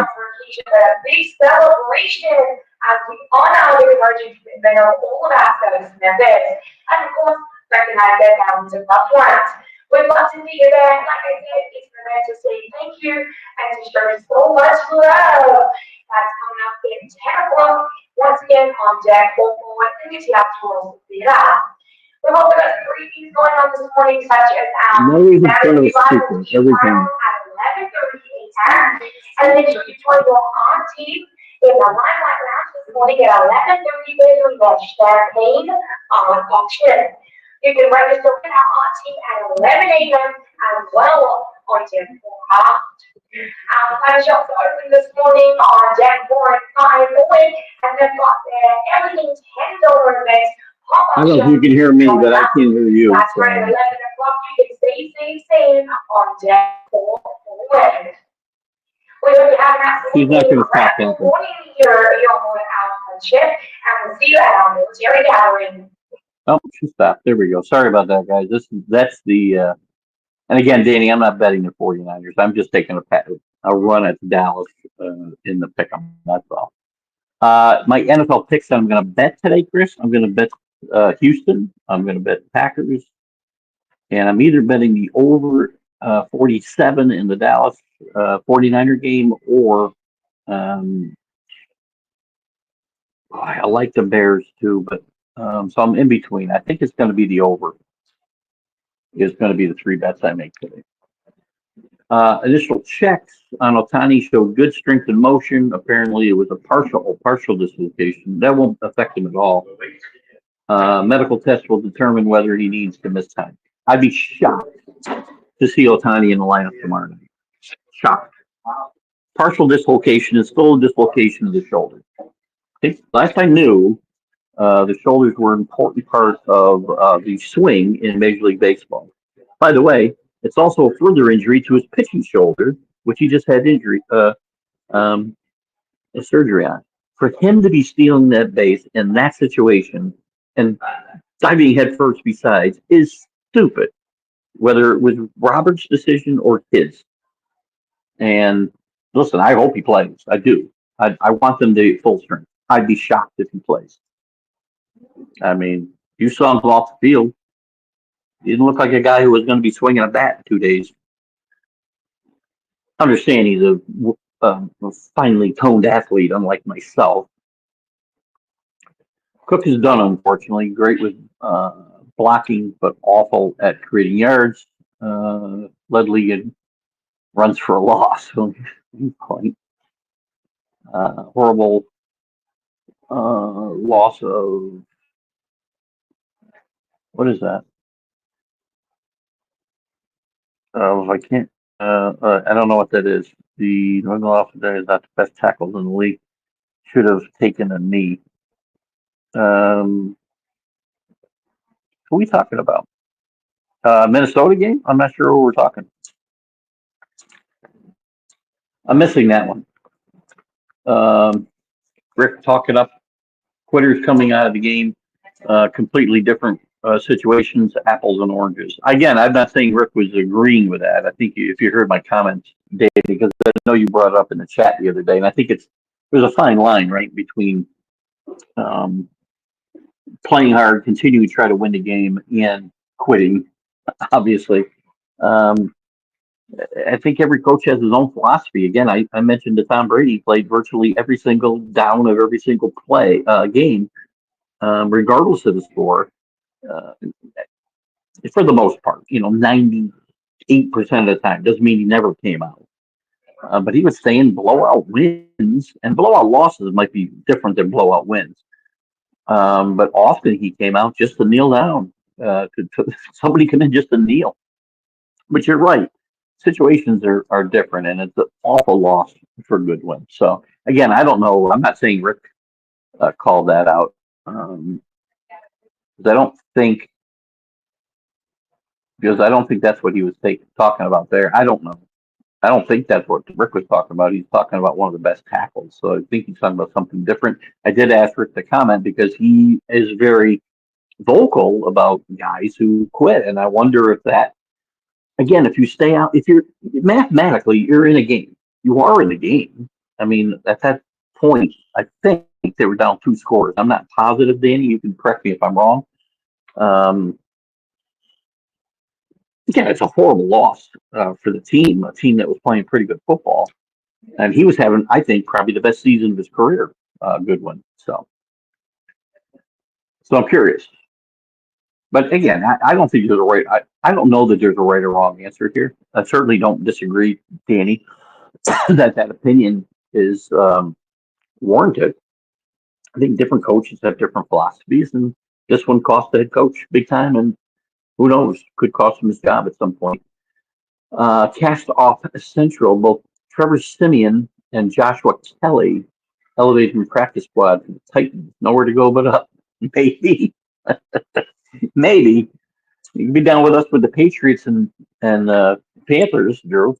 big celebration as we honor the emerging commitment of all of our service members. And of course, recognize their talents and loved ones. We'd love to see you there. Like I said, it's for them to say thank you and to show so much love. That's coming up at 10 o'clock. Once again on deck or forward in the theatrical theater. We've also got 3 things going on this morning, such as No reason for the speaker every time. at 11:30 a.m. And then you can join your auntie in the Limelight Lounge this morning at 11:30 with the champagne auction. You can register with our auntie at 11 a.m. as well on deck 4. Our shops are open this morning on deck 4 and 5 forward, and they've got their everything $10 events. I don't know if you can hear me, but I can't hear you. That's right, 11 o'clock, you can stay on deck 4 forward. We hope you have an absolutely incredible morning here on our ship, and we'll see you at our military gathering. Oh, she stopped. There we go. Sorry about that, guys. That's the and again, Danny, I'm not betting the 49ers. I'm just taking a run at Dallas in the pick'em. That's all. My NFL picks that I'm going to bet today, Chris. I'm going to bet Houston. I'm going to bet Packers, and I'm either betting the over 47 in the Dallas 49er game, or um, I like the Bears too, but so I'm in between. I think it's going to be the over. Is going to be the three bets I make today. Initial checks on Otani showed good strength and motion. Apparently, it was a partial dislocation. That won't affect him at all. Medical test will determine whether he needs to miss time. I'd be shocked to see Otani in the lineup tomorrow night. Shocked. Partial dislocation is still a dislocation of the shoulder. I think last I knew, the shoulders were an important part of the swing in Major League Baseball. By the way, it's also a further injury to his pitching shoulder, which he just had a surgery on. For him to be stealing that base in that situation and diving headfirst besides is stupid, whether it was Robert's decision or his. And listen, I hope he plays. I do. I want them to be full strength. I'd be shocked if he plays. I mean, you saw him go off the field. He didn't look like a guy who was going to be swinging a bat in 2 days. I understand he's a finely toned athlete, unlike myself. Cook is done, unfortunately. Great with blocking, but awful at creating yards. Led league in runs for a loss. Horrible loss of, what is that? I can't. I don't know what that is. The New England offense is not the best tackles in the league. Should have taken a knee. Who are we talking about? Minnesota game? I'm not sure who we're talking. I'm missing that one. Rick talking up quitters coming out of the game. Completely different situations, apples and oranges. Again, I'm not saying Rick was agreeing with that. I think if you heard my comments, Dave, because I know you brought it up in the chat the other day, and I think there's a fine line, right, between playing hard, continuing to try to win the game, and quitting, obviously. I think every coach has his own philosophy. Again, I mentioned that Tom Brady played virtually every single down of every single game, regardless of the score. For the most part, 98% of the time. Doesn't mean he never came out. But he was saying blowout wins, and blowout losses might be different than blowout wins. But often he came out just to kneel down. Somebody come in just to kneel. But you're right. Situations are different, and it's an awful loss for Goodwin. So, again, I don't know. I'm not saying Rick called that out. I don't think that's what he was talking about there. I don't know. I don't think that's what Rick was talking about. He's talking about one of the best tackles. So I think he's talking about something different. I did ask Rick to comment because he is very vocal about guys who quit. And I wonder if that, again, if you stay out, if you're mathematically, you're in a game. You are in the game. I mean, at that point, I think they were down 2 scores. I'm not positive, Danny. You can correct me if I'm wrong. Again, it's a horrible loss for the team, a team that was playing pretty good football. And he was having, I think, probably the best season of his career, Goodwin. So I'm curious. But again, I don't think there's a right. I don't know that there's a right or wrong answer here. I certainly don't disagree, Danny, that opinion is warranted. I think different coaches have different philosophies, and this one cost the head coach big time, and who knows, could cost him his job at some point. Cast off Central, both Trevor Siemian and Joshua Kelly elevated from practice squad for the Titans. Nowhere to go but up. Maybe. Maybe. You can be down with us with the Patriots and Panthers, Drew.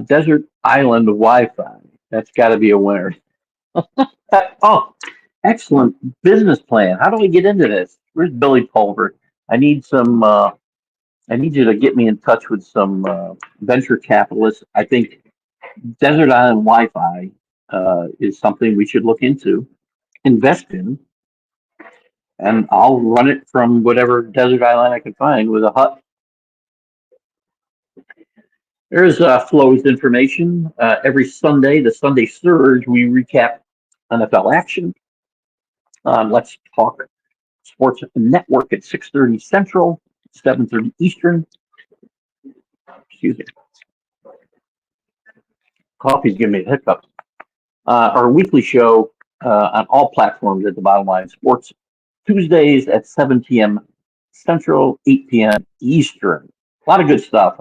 Desert Island Wi-Fi. That's got to be a winner. Oh, excellent business plan. How do we get into this? Where's Billy Pulver? I need you to get me in touch with some venture capitalists. I think Desert Island Wi-Fi is something we should look into, invest in, and I'll run it from whatever desert island I can find with a hut There's Flo's information. Every Sunday, the Sunday Surge, we recap NFL action. Let's talk Sports Network at 6:30 Central, 7:30 Eastern. Excuse me. Coffee's giving me a hiccup. Our weekly show on all platforms at the bottom line sports Tuesdays at 7 p.m. Central, 8 p.m. Eastern. A lot of good stuff.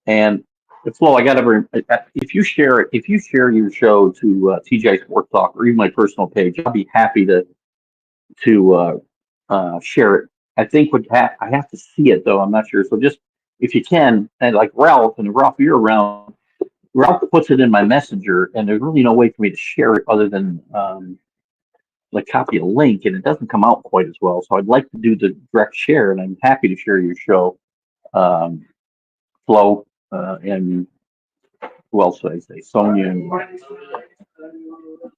And Flo, I got to if you share it, if you share your show to TGI Sports Talk or even my personal page, I'll be happy to share it. I think I have to see it though. I'm not sure. So just if you can, and like Ralph, and Ralph, you're around. Ralph puts it in my messenger, and there's really no way for me to share it other than like copy a link, and it doesn't come out quite as well. So I'd like to do the direct share, and I'm happy to share your show, Flo, and who else would I say? Sonia. And,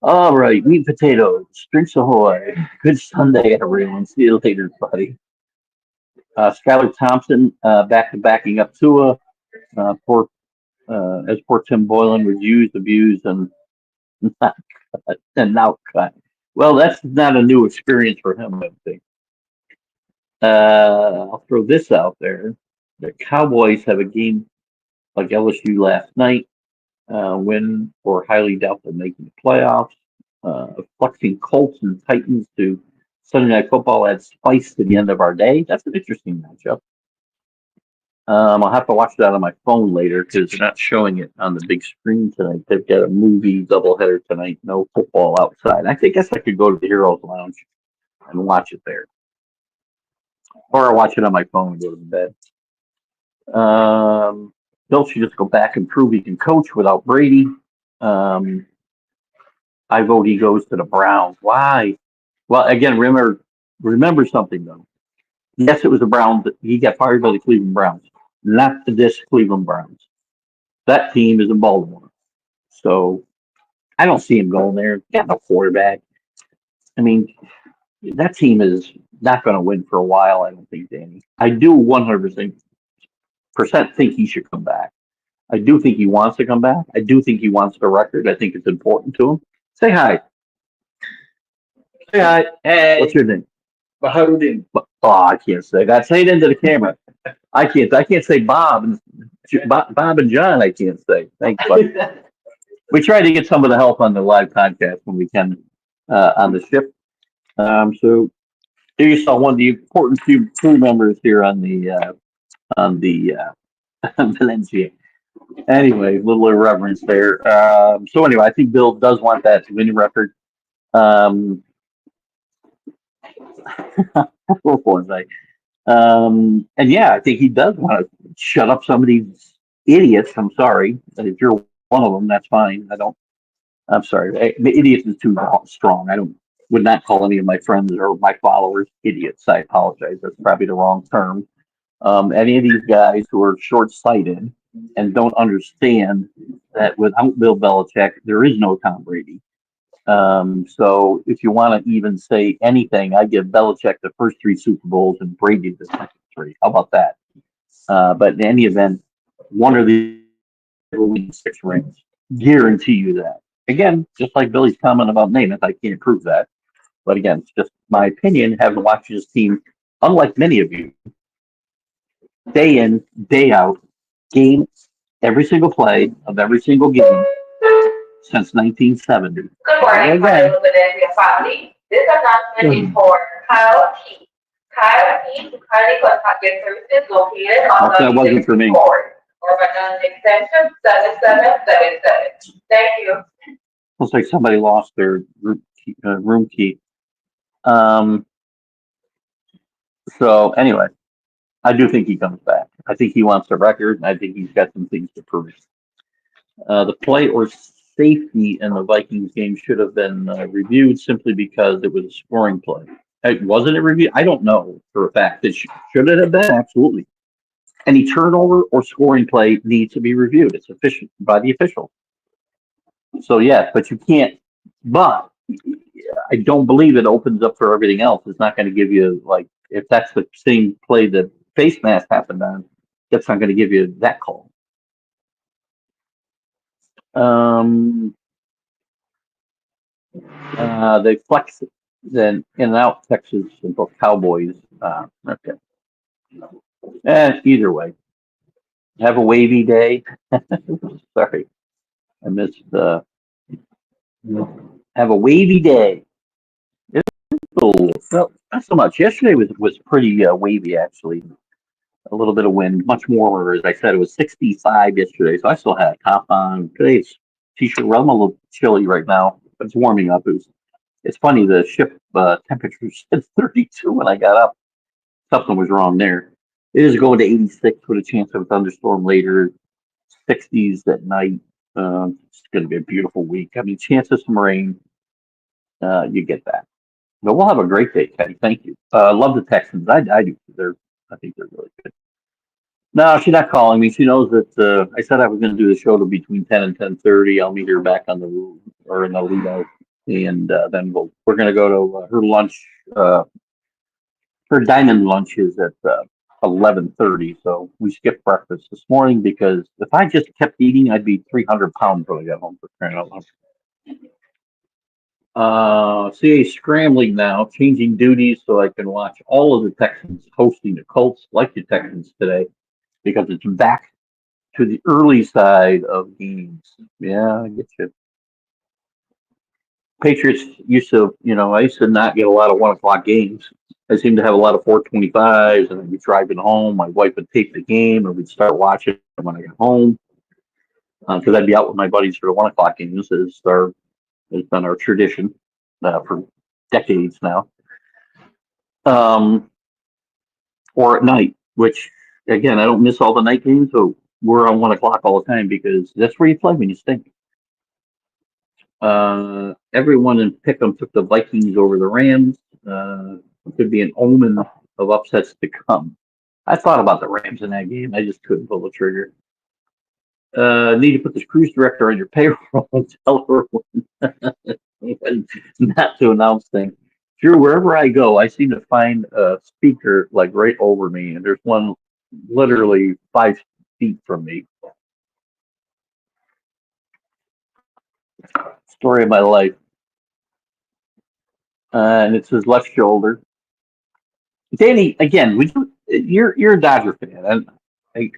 all right, meat and potatoes, drinks ahoy. Good Sunday, everyone. See you later, buddy. Skylar Thompson back to backing up Tua. Poor Tim Boylan was used, abused, and now cut. Well, that's not a new experience for him, I think. I'll throw this out there. The Cowboys have a game like LSU last night, win or highly doubt they're making the playoffs. Flexing Colts and Titans to Sunday Night Football adds spice to the end of our day. That's an interesting matchup. I'll have to watch that on my phone later because they're not showing it on the big screen tonight. They've got a movie doubleheader tonight, no football outside. I guess I could go to the Heroes Lounge and watch it there. Or I'll watch it on my phone and go to bed. Bill should just go back and prove he can coach without Brady. I vote he goes to the Browns. Why? Well, again, remember something though. Yes, it was the Browns. He got fired by the Cleveland Browns, not this Cleveland Browns. That team is in Baltimore. So I don't see him going there. Got no quarterback. I mean, that team is not going to win for a while, I don't think, Danny. I do 100% think he should come back. I do think he wants to come back. I do think he wants the record. I think it's important to him. Say hi. Say hi. Hey, What's your name? Baharudin. Oh, I can't say that. Say it into the camera. I can't say Bob and John. I can't say. Thanks, buddy. We try to get some of the help on the live podcast when we can on the ship. So here you saw one of the important crew members here on the Valencia. Anyway, little irreverence there. So anyway, I think Bill does want that winning record. What was I? And yeah, I think he does want to shut up some of these idiots. I'm sorry. If you're one of them, that's fine. I'm sorry. Idiots is too strong. Would not call any of my friends or my followers idiots. I apologize. That's probably the wrong term. Any of these guys who are short-sighted and don't understand that without Bill Belichick, there is no Tom Brady. So if you want to even say anything, I give Belichick the first 3 Super Bowls and Brady the second 3. How about that? But in any event, one or the other will win 6 rings. Guarantee you that. Again, just like Billy's comment about Namath, I can't prove that. But again, it's just my opinion, having watched his team, unlike many of you, day in, day out, game, every single play of every single game since 1970. Good morning, my Philadelphia family. This announcement is for Kyle Keith. Kyle Keith is currently contracted services located on That wasn't for me. Urban Extension 7777. Thank you. Looks like somebody lost their room key. So anyway, I do think he comes back. I think he wants the record, and I think he's got some things to prove. The play or safety in the Vikings game should have been reviewed simply because it was a scoring play. Wasn't it reviewed? I don't know for a fact. Should it have been? Absolutely. Any turnover or scoring play needs to be reviewed. It's official by the official. So yes, but you can't. But I don't believe it opens up for everything else. It's not going to give you if that's the same play that face mask happened on. That's not going to give you that call. They flex then in and out Texas and both Cowboys. Okay. And either way, have a wavy day. Sorry, I missed. Have a wavy day. Oh, well, not so much. Yesterday was pretty wavy actually. A little bit of wind, much more. As I said, it was 65 yesterday, so I still had a top on. Today's t-shirt. Well, I'm a little chilly right now, but it's warming up. It's funny. The ship temperature said 32 when I got up. Something was wrong there. It is going to 86 with a chance of a thunderstorm later. 60s at night. It's going to be a beautiful week. I mean, chance of some rain. You get that. But we'll have a great day, Teddy. Thank you. Love the Texans. I do. I think they're really good. No, she's not calling me. She knows that I said I was going to do the show to between 10 and 10:30. I'll meet her back on the room or in the lead out, and then we're going to go to her lunch. Her diamond lunch is at 11:30. So we skipped breakfast this morning because if I just kept eating, I'd be 300 pounds when I got home for crying out loud. CA scrambling now, changing duties so I can watch all of the Texans hosting the Colts, like the Texans today, because it's back to the early side of games. Yeah, I get you. Patriots used to, I used to not get a lot of 1 o'clock games. I seem to have a lot of 4:25s, and I'd be driving home. My wife would tape the game, and we'd start watching when I got home because I'd be out with my buddies for the 1 o'clock games. Has been our tradition for decades now. Or at night, which again I don't miss all the night games, so we're on 1 o'clock all the time because that's where you play when you stink. Everyone in Pick'em took the Vikings over the Rams. Could be an omen of upsets to come. I thought about the Rams in that game. I just couldn't pull the trigger. Need to put the cruise director on your payroll and tell her when not to announce things. Drew, wherever I go, I seem to find a speaker like right over me, and there's one literally 5 feet from me. Story of my life. And it's his left shoulder. Danny, again, you're a Dodger fan, and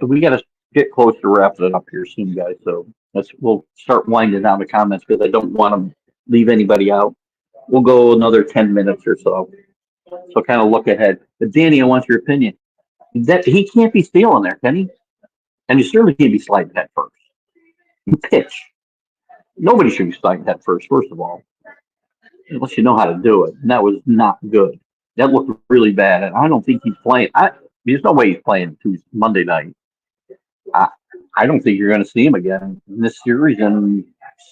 we got to get close to wrapping it up here soon, guys. So we'll start winding down the comments because I don't want to leave anybody out. We'll go another 10 minutes or so. So kind of look ahead. But Danny, I want your opinion. That he can't be stealing there, can he? And he certainly can't be sliding head first. You pitch. Nobody should be sliding head first of all, unless you know how to do it. And that was not good. That looked really bad, and I don't think he's playing. There's no way he's playing Tuesday, Monday night. I don't think you're going to see him again in this series, and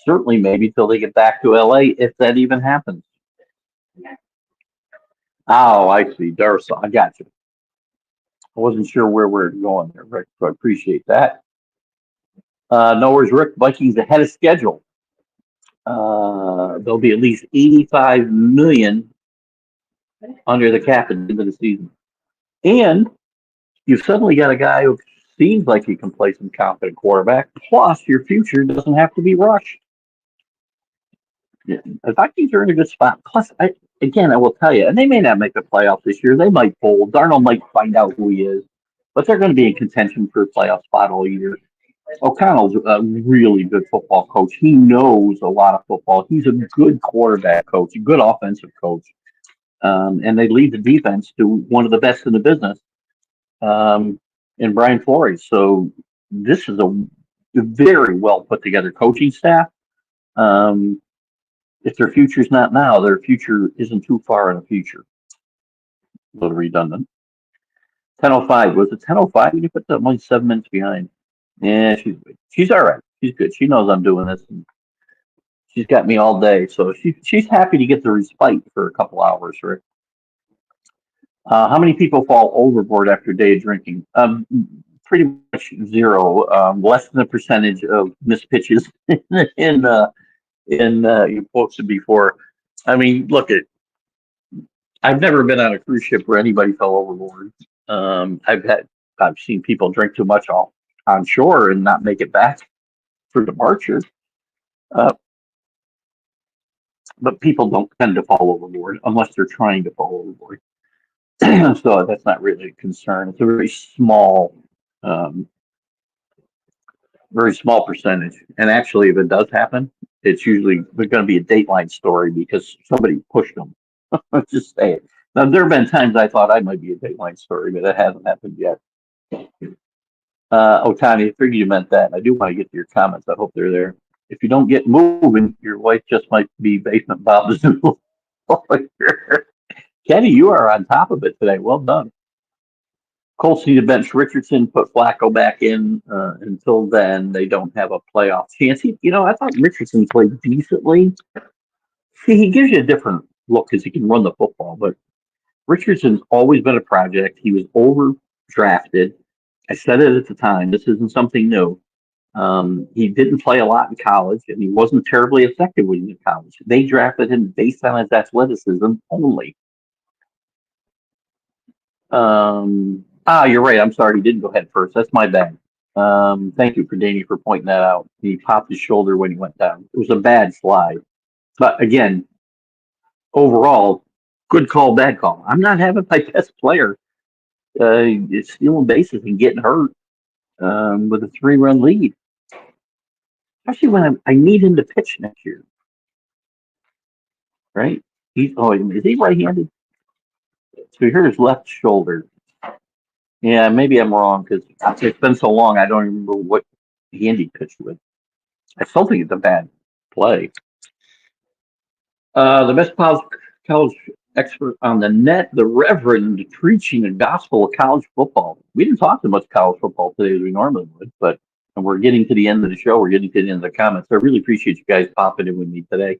certainly maybe till they get back to LA, if that even happens. Oh, I see, Darsow. I got you. I wasn't sure where we're going there, Rick, so I appreciate that. No worries, Rick. Vikings ahead of schedule. There'll be at least 85 million under the cap at the end of the season. And you've suddenly got a guy who seems like he can play some competent quarterback. Plus, your future doesn't have to be rushed. The Vikings are in a good spot. Plus, I will tell you, and they may not make the playoffs this year. They might fold. Darnold might find out who he is, but they're going to be in contention for a playoff spot all year. O'Connell's a really good football coach. He knows a lot of football. He's a good quarterback coach, a good offensive coach. And they lead the defense to one of the best in the business in Brian Flores. So this is a very well put together coaching staff. If their future's not now, their future isn't too far in the future. A little redundant. 10:05. Was it 10:05? You put that only 7 minutes behind. Yeah, she's all right. She's good. She knows I'm doing this. And she's got me all day, so she's happy to get the respite for a couple hours, Rick. How many people fall overboard after a day of drinking? Pretty much zero. Less than a percentage of missed pitches in you posted before. I mean, look I've never been on a cruise ship where anybody fell overboard. I've seen people drink too much on shore and not make it back for departure. Uh, but people don't tend to fall overboard unless they're trying to fall overboard. So that's not really a concern. It's a um, very small percentage. And actually, if it does happen, it's usually going to be a Dateline story because somebody pushed them. Let's just say it. Now, there have been times I thought I might be a Dateline story, but it hasn't happened yet. Otani, I figured you meant that. I do want to get to your comments. I hope they're there. If you don't get moving, your wife just might be basement Bob the Zool. Kenny, you are on top of it today. Well done. Colts need to bench Richardson, put Flacco back in. Until then, they don't have a playoff chance. I thought Richardson played decently. See, he gives you a different look because he can run the football, but Richardson's always been a project. He was overdrafted. I said it at the time. This isn't something new. He didn't play a lot in college, and he wasn't terribly effective when he was in college. They drafted him based on his athleticism only. You're right. I'm sorry. He didn't go head first. That's my bad. Thank you for Danny for pointing that out. He popped his shoulder when he went down. It was a bad slide. But again, overall, good call, bad call. I'm not having my best player stealing bases and getting hurt with a 3-run lead, especially when I need him to pitch next year. Right? Is he right-handed? So here's his left shoulder. Yeah, maybe I'm wrong because it's been so long I don't remember what hand he pitched with. I still think it's a bad play. The best college expert on the net, the Reverend, preaching the gospel of college football. We didn't talk as much college football today as we normally would, but we're getting to the end of the show. We're getting to the end of the comments. I really appreciate you guys popping in with me today.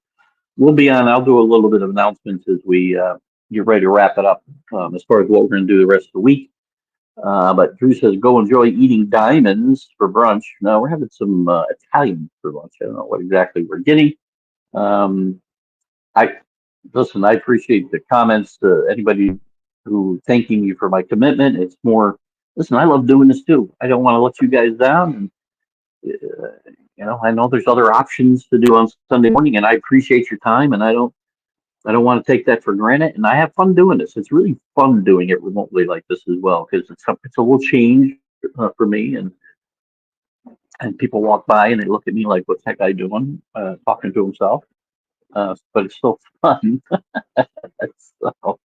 We'll be on. I'll do a little bit of announcements as we get ready to wrap it up as far as what we're going to do the rest of the week. But Drew says, go enjoy eating diamonds for brunch. No, we're having some Italian for lunch. I don't know what exactly we're getting. I appreciate the comments. Anybody who thanking me for my commitment. It's more, listen, I love doing this too. I don't want to let you guys down. And, I know there's other options to do on Sunday morning, and I appreciate your time, and I don't want to take that for granted. And I have fun doing this. It's really fun doing it remotely like this as well, because it's a little change for me. And people walk by and they look at me like, what's that guy doing? Talking to himself. But it's still fun. So,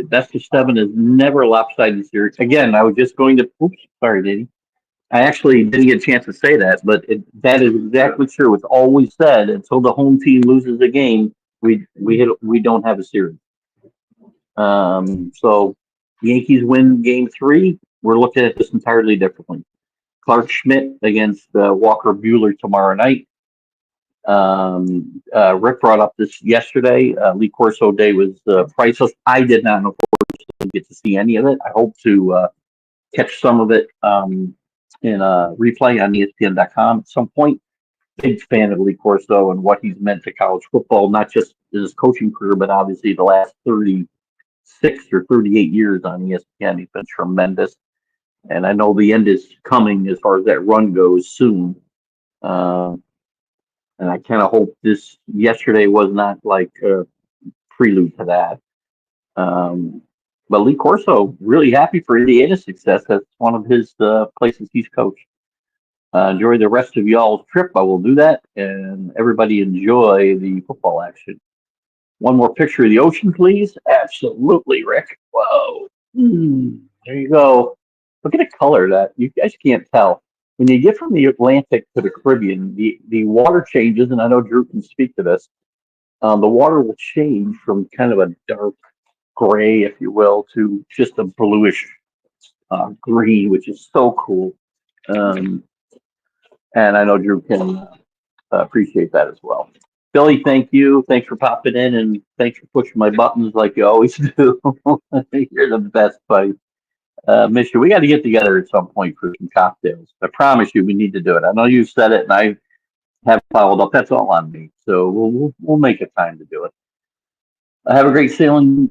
best of 7 is never a lopsided series. Again, I was just going to. Oops, sorry, Diddy. I actually didn't get a chance to say that, but that is exactly true. It's always said until the home team loses a game, we don't have a series. So Yankees win Game 3. We're looking at this entirely differently. Clark Schmidt against Walker Buehler tomorrow night. Rick brought up this yesterday. Lee Corso Day was priceless. I did not, unfortunately, get to see any of it. I hope to catch some of it in a replay on ESPN.com at some point. Big fan of Lee Corso and what he's meant to college football, not just his coaching career, but obviously the last 36 or 38 years on ESPN. He's been tremendous. And I know the end is coming as far as that run goes soon. And I kind of hope this yesterday was not like a prelude to that. But Lee Corso, really happy for Indiana's success. That's one of his places he's coached. Enjoy the rest of y'all's trip. I will do that. And everybody enjoy the football action. One more picture of the ocean, please. Absolutely, Rick. Whoa. There you go. Look at the color of that. You guys can't tell. When you get from the Atlantic to the Caribbean, the water changes, and I know Drew can speak to this. The water will change from kind of a dark gray, if you will, to just a bluish green, which is so cool. And I know Drew can appreciate that as well. Billy, thank you. Thanks for popping in, and thanks for pushing my buttons like you always do. You're the best, buddy. Mister, we got to get together at some point for some cocktails. I promise you, we need to do it. I know you said it, and I have followed up. That's all on me. So we'll make a time to do it. Have a great sailing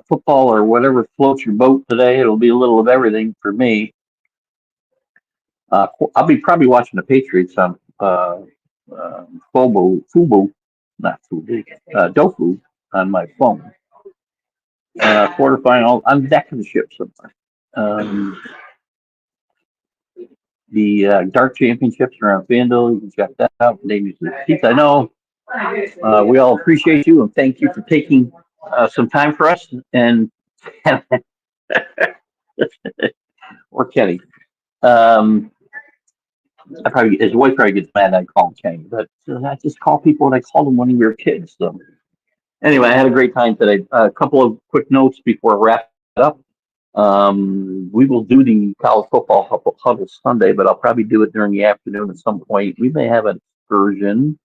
football or whatever floats your boat today. It'll be a little of everything for me. I'll be probably watching the Patriots on Fubu, not Fubu, Dofu on my phone. Quarterfinal. I'm back in the ship somewhere. The Dark Championships are on FanDuel. You can check that out. Name is Keith. I know we all appreciate you and thank you for taking some time for us. And or Kenny. His wife probably gets mad I call him Kenny, but I just call people what I called them when we were kids. So anyway, I had a great time today. A couple of quick notes before I wrap it up. We will do the college football huddle Sunday, but I'll probably do it during the afternoon at some point. We may have an excursion.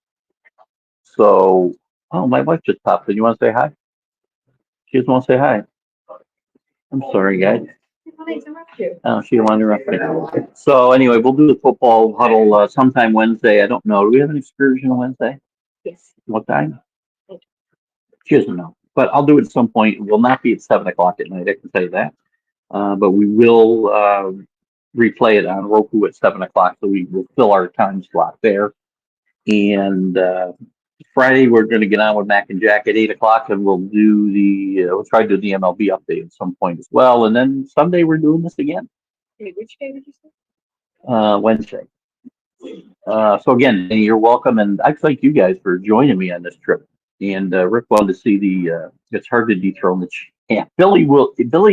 So, oh, my wife just popped in. You want to say hi? She doesn't want to say hi. I'm sorry, guys. Oh, she didn't want to interrupt me. So anyway, we'll do the football huddle sometime Wednesday. I don't know. Do we have an excursion on Wednesday? Yes. What time? She doesn't know. But I'll do it at some point. It will not be at 7 o'clock at night, I can tell you that. But we will replay it on Roku at 7 o'clock, so we will fill our time slot there. And Friday, we're going to get on with Mac and Jack at 8 o'clock, and we'll try to do the MLB update at some point as well. And then Sunday, we're doing this again. Which day did you say? Wednesday. So again, you're welcome, and I thank you guys for joining me on this trip. And Rick wanted to see it's hard to dethrone the champ. Billy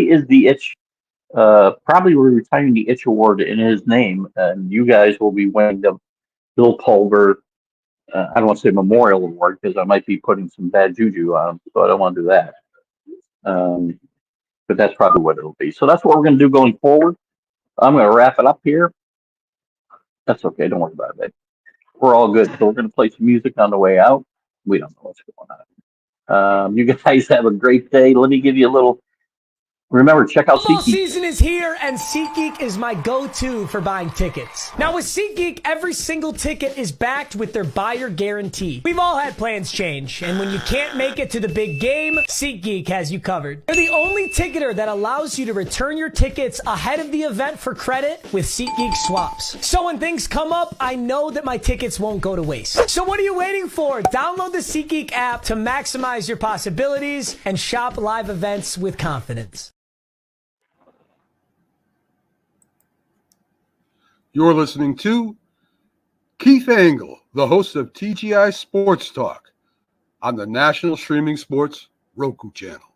is the itch. Probably we're retiring the itch award in his name, and you guys will be winning the Bill Culver. I don't want to say memorial award because I might be putting some bad juju on him, so I don't want to do that. But that's probably what it'll be. So that's what we're going to do going forward. I'm going to wrap it up here. That's okay. Don't worry about it. We're all good. So we're going to play some music on the way out. We don't know what's going on. You guys have a great day. Let me give you a little. Remember, check out Football SeatGeek. season is here, and SeatGeek is my go-to for buying tickets. Now, with SeatGeek, every single ticket is backed with their buyer guarantee. We've all had plans change, and when you can't make it to the big game, SeatGeek has you covered. They're the only ticketer that allows you to return your tickets ahead of the event for credit with SeatGeek swaps. So when things come up, I know that my tickets won't go to waste. So what are you waiting for? Download the SeatGeek app to maximize your possibilities and shop live events with confidence. You're listening to Keith Engle, the host of TGI Sports Talk on the National Streaming Sports Roku channel.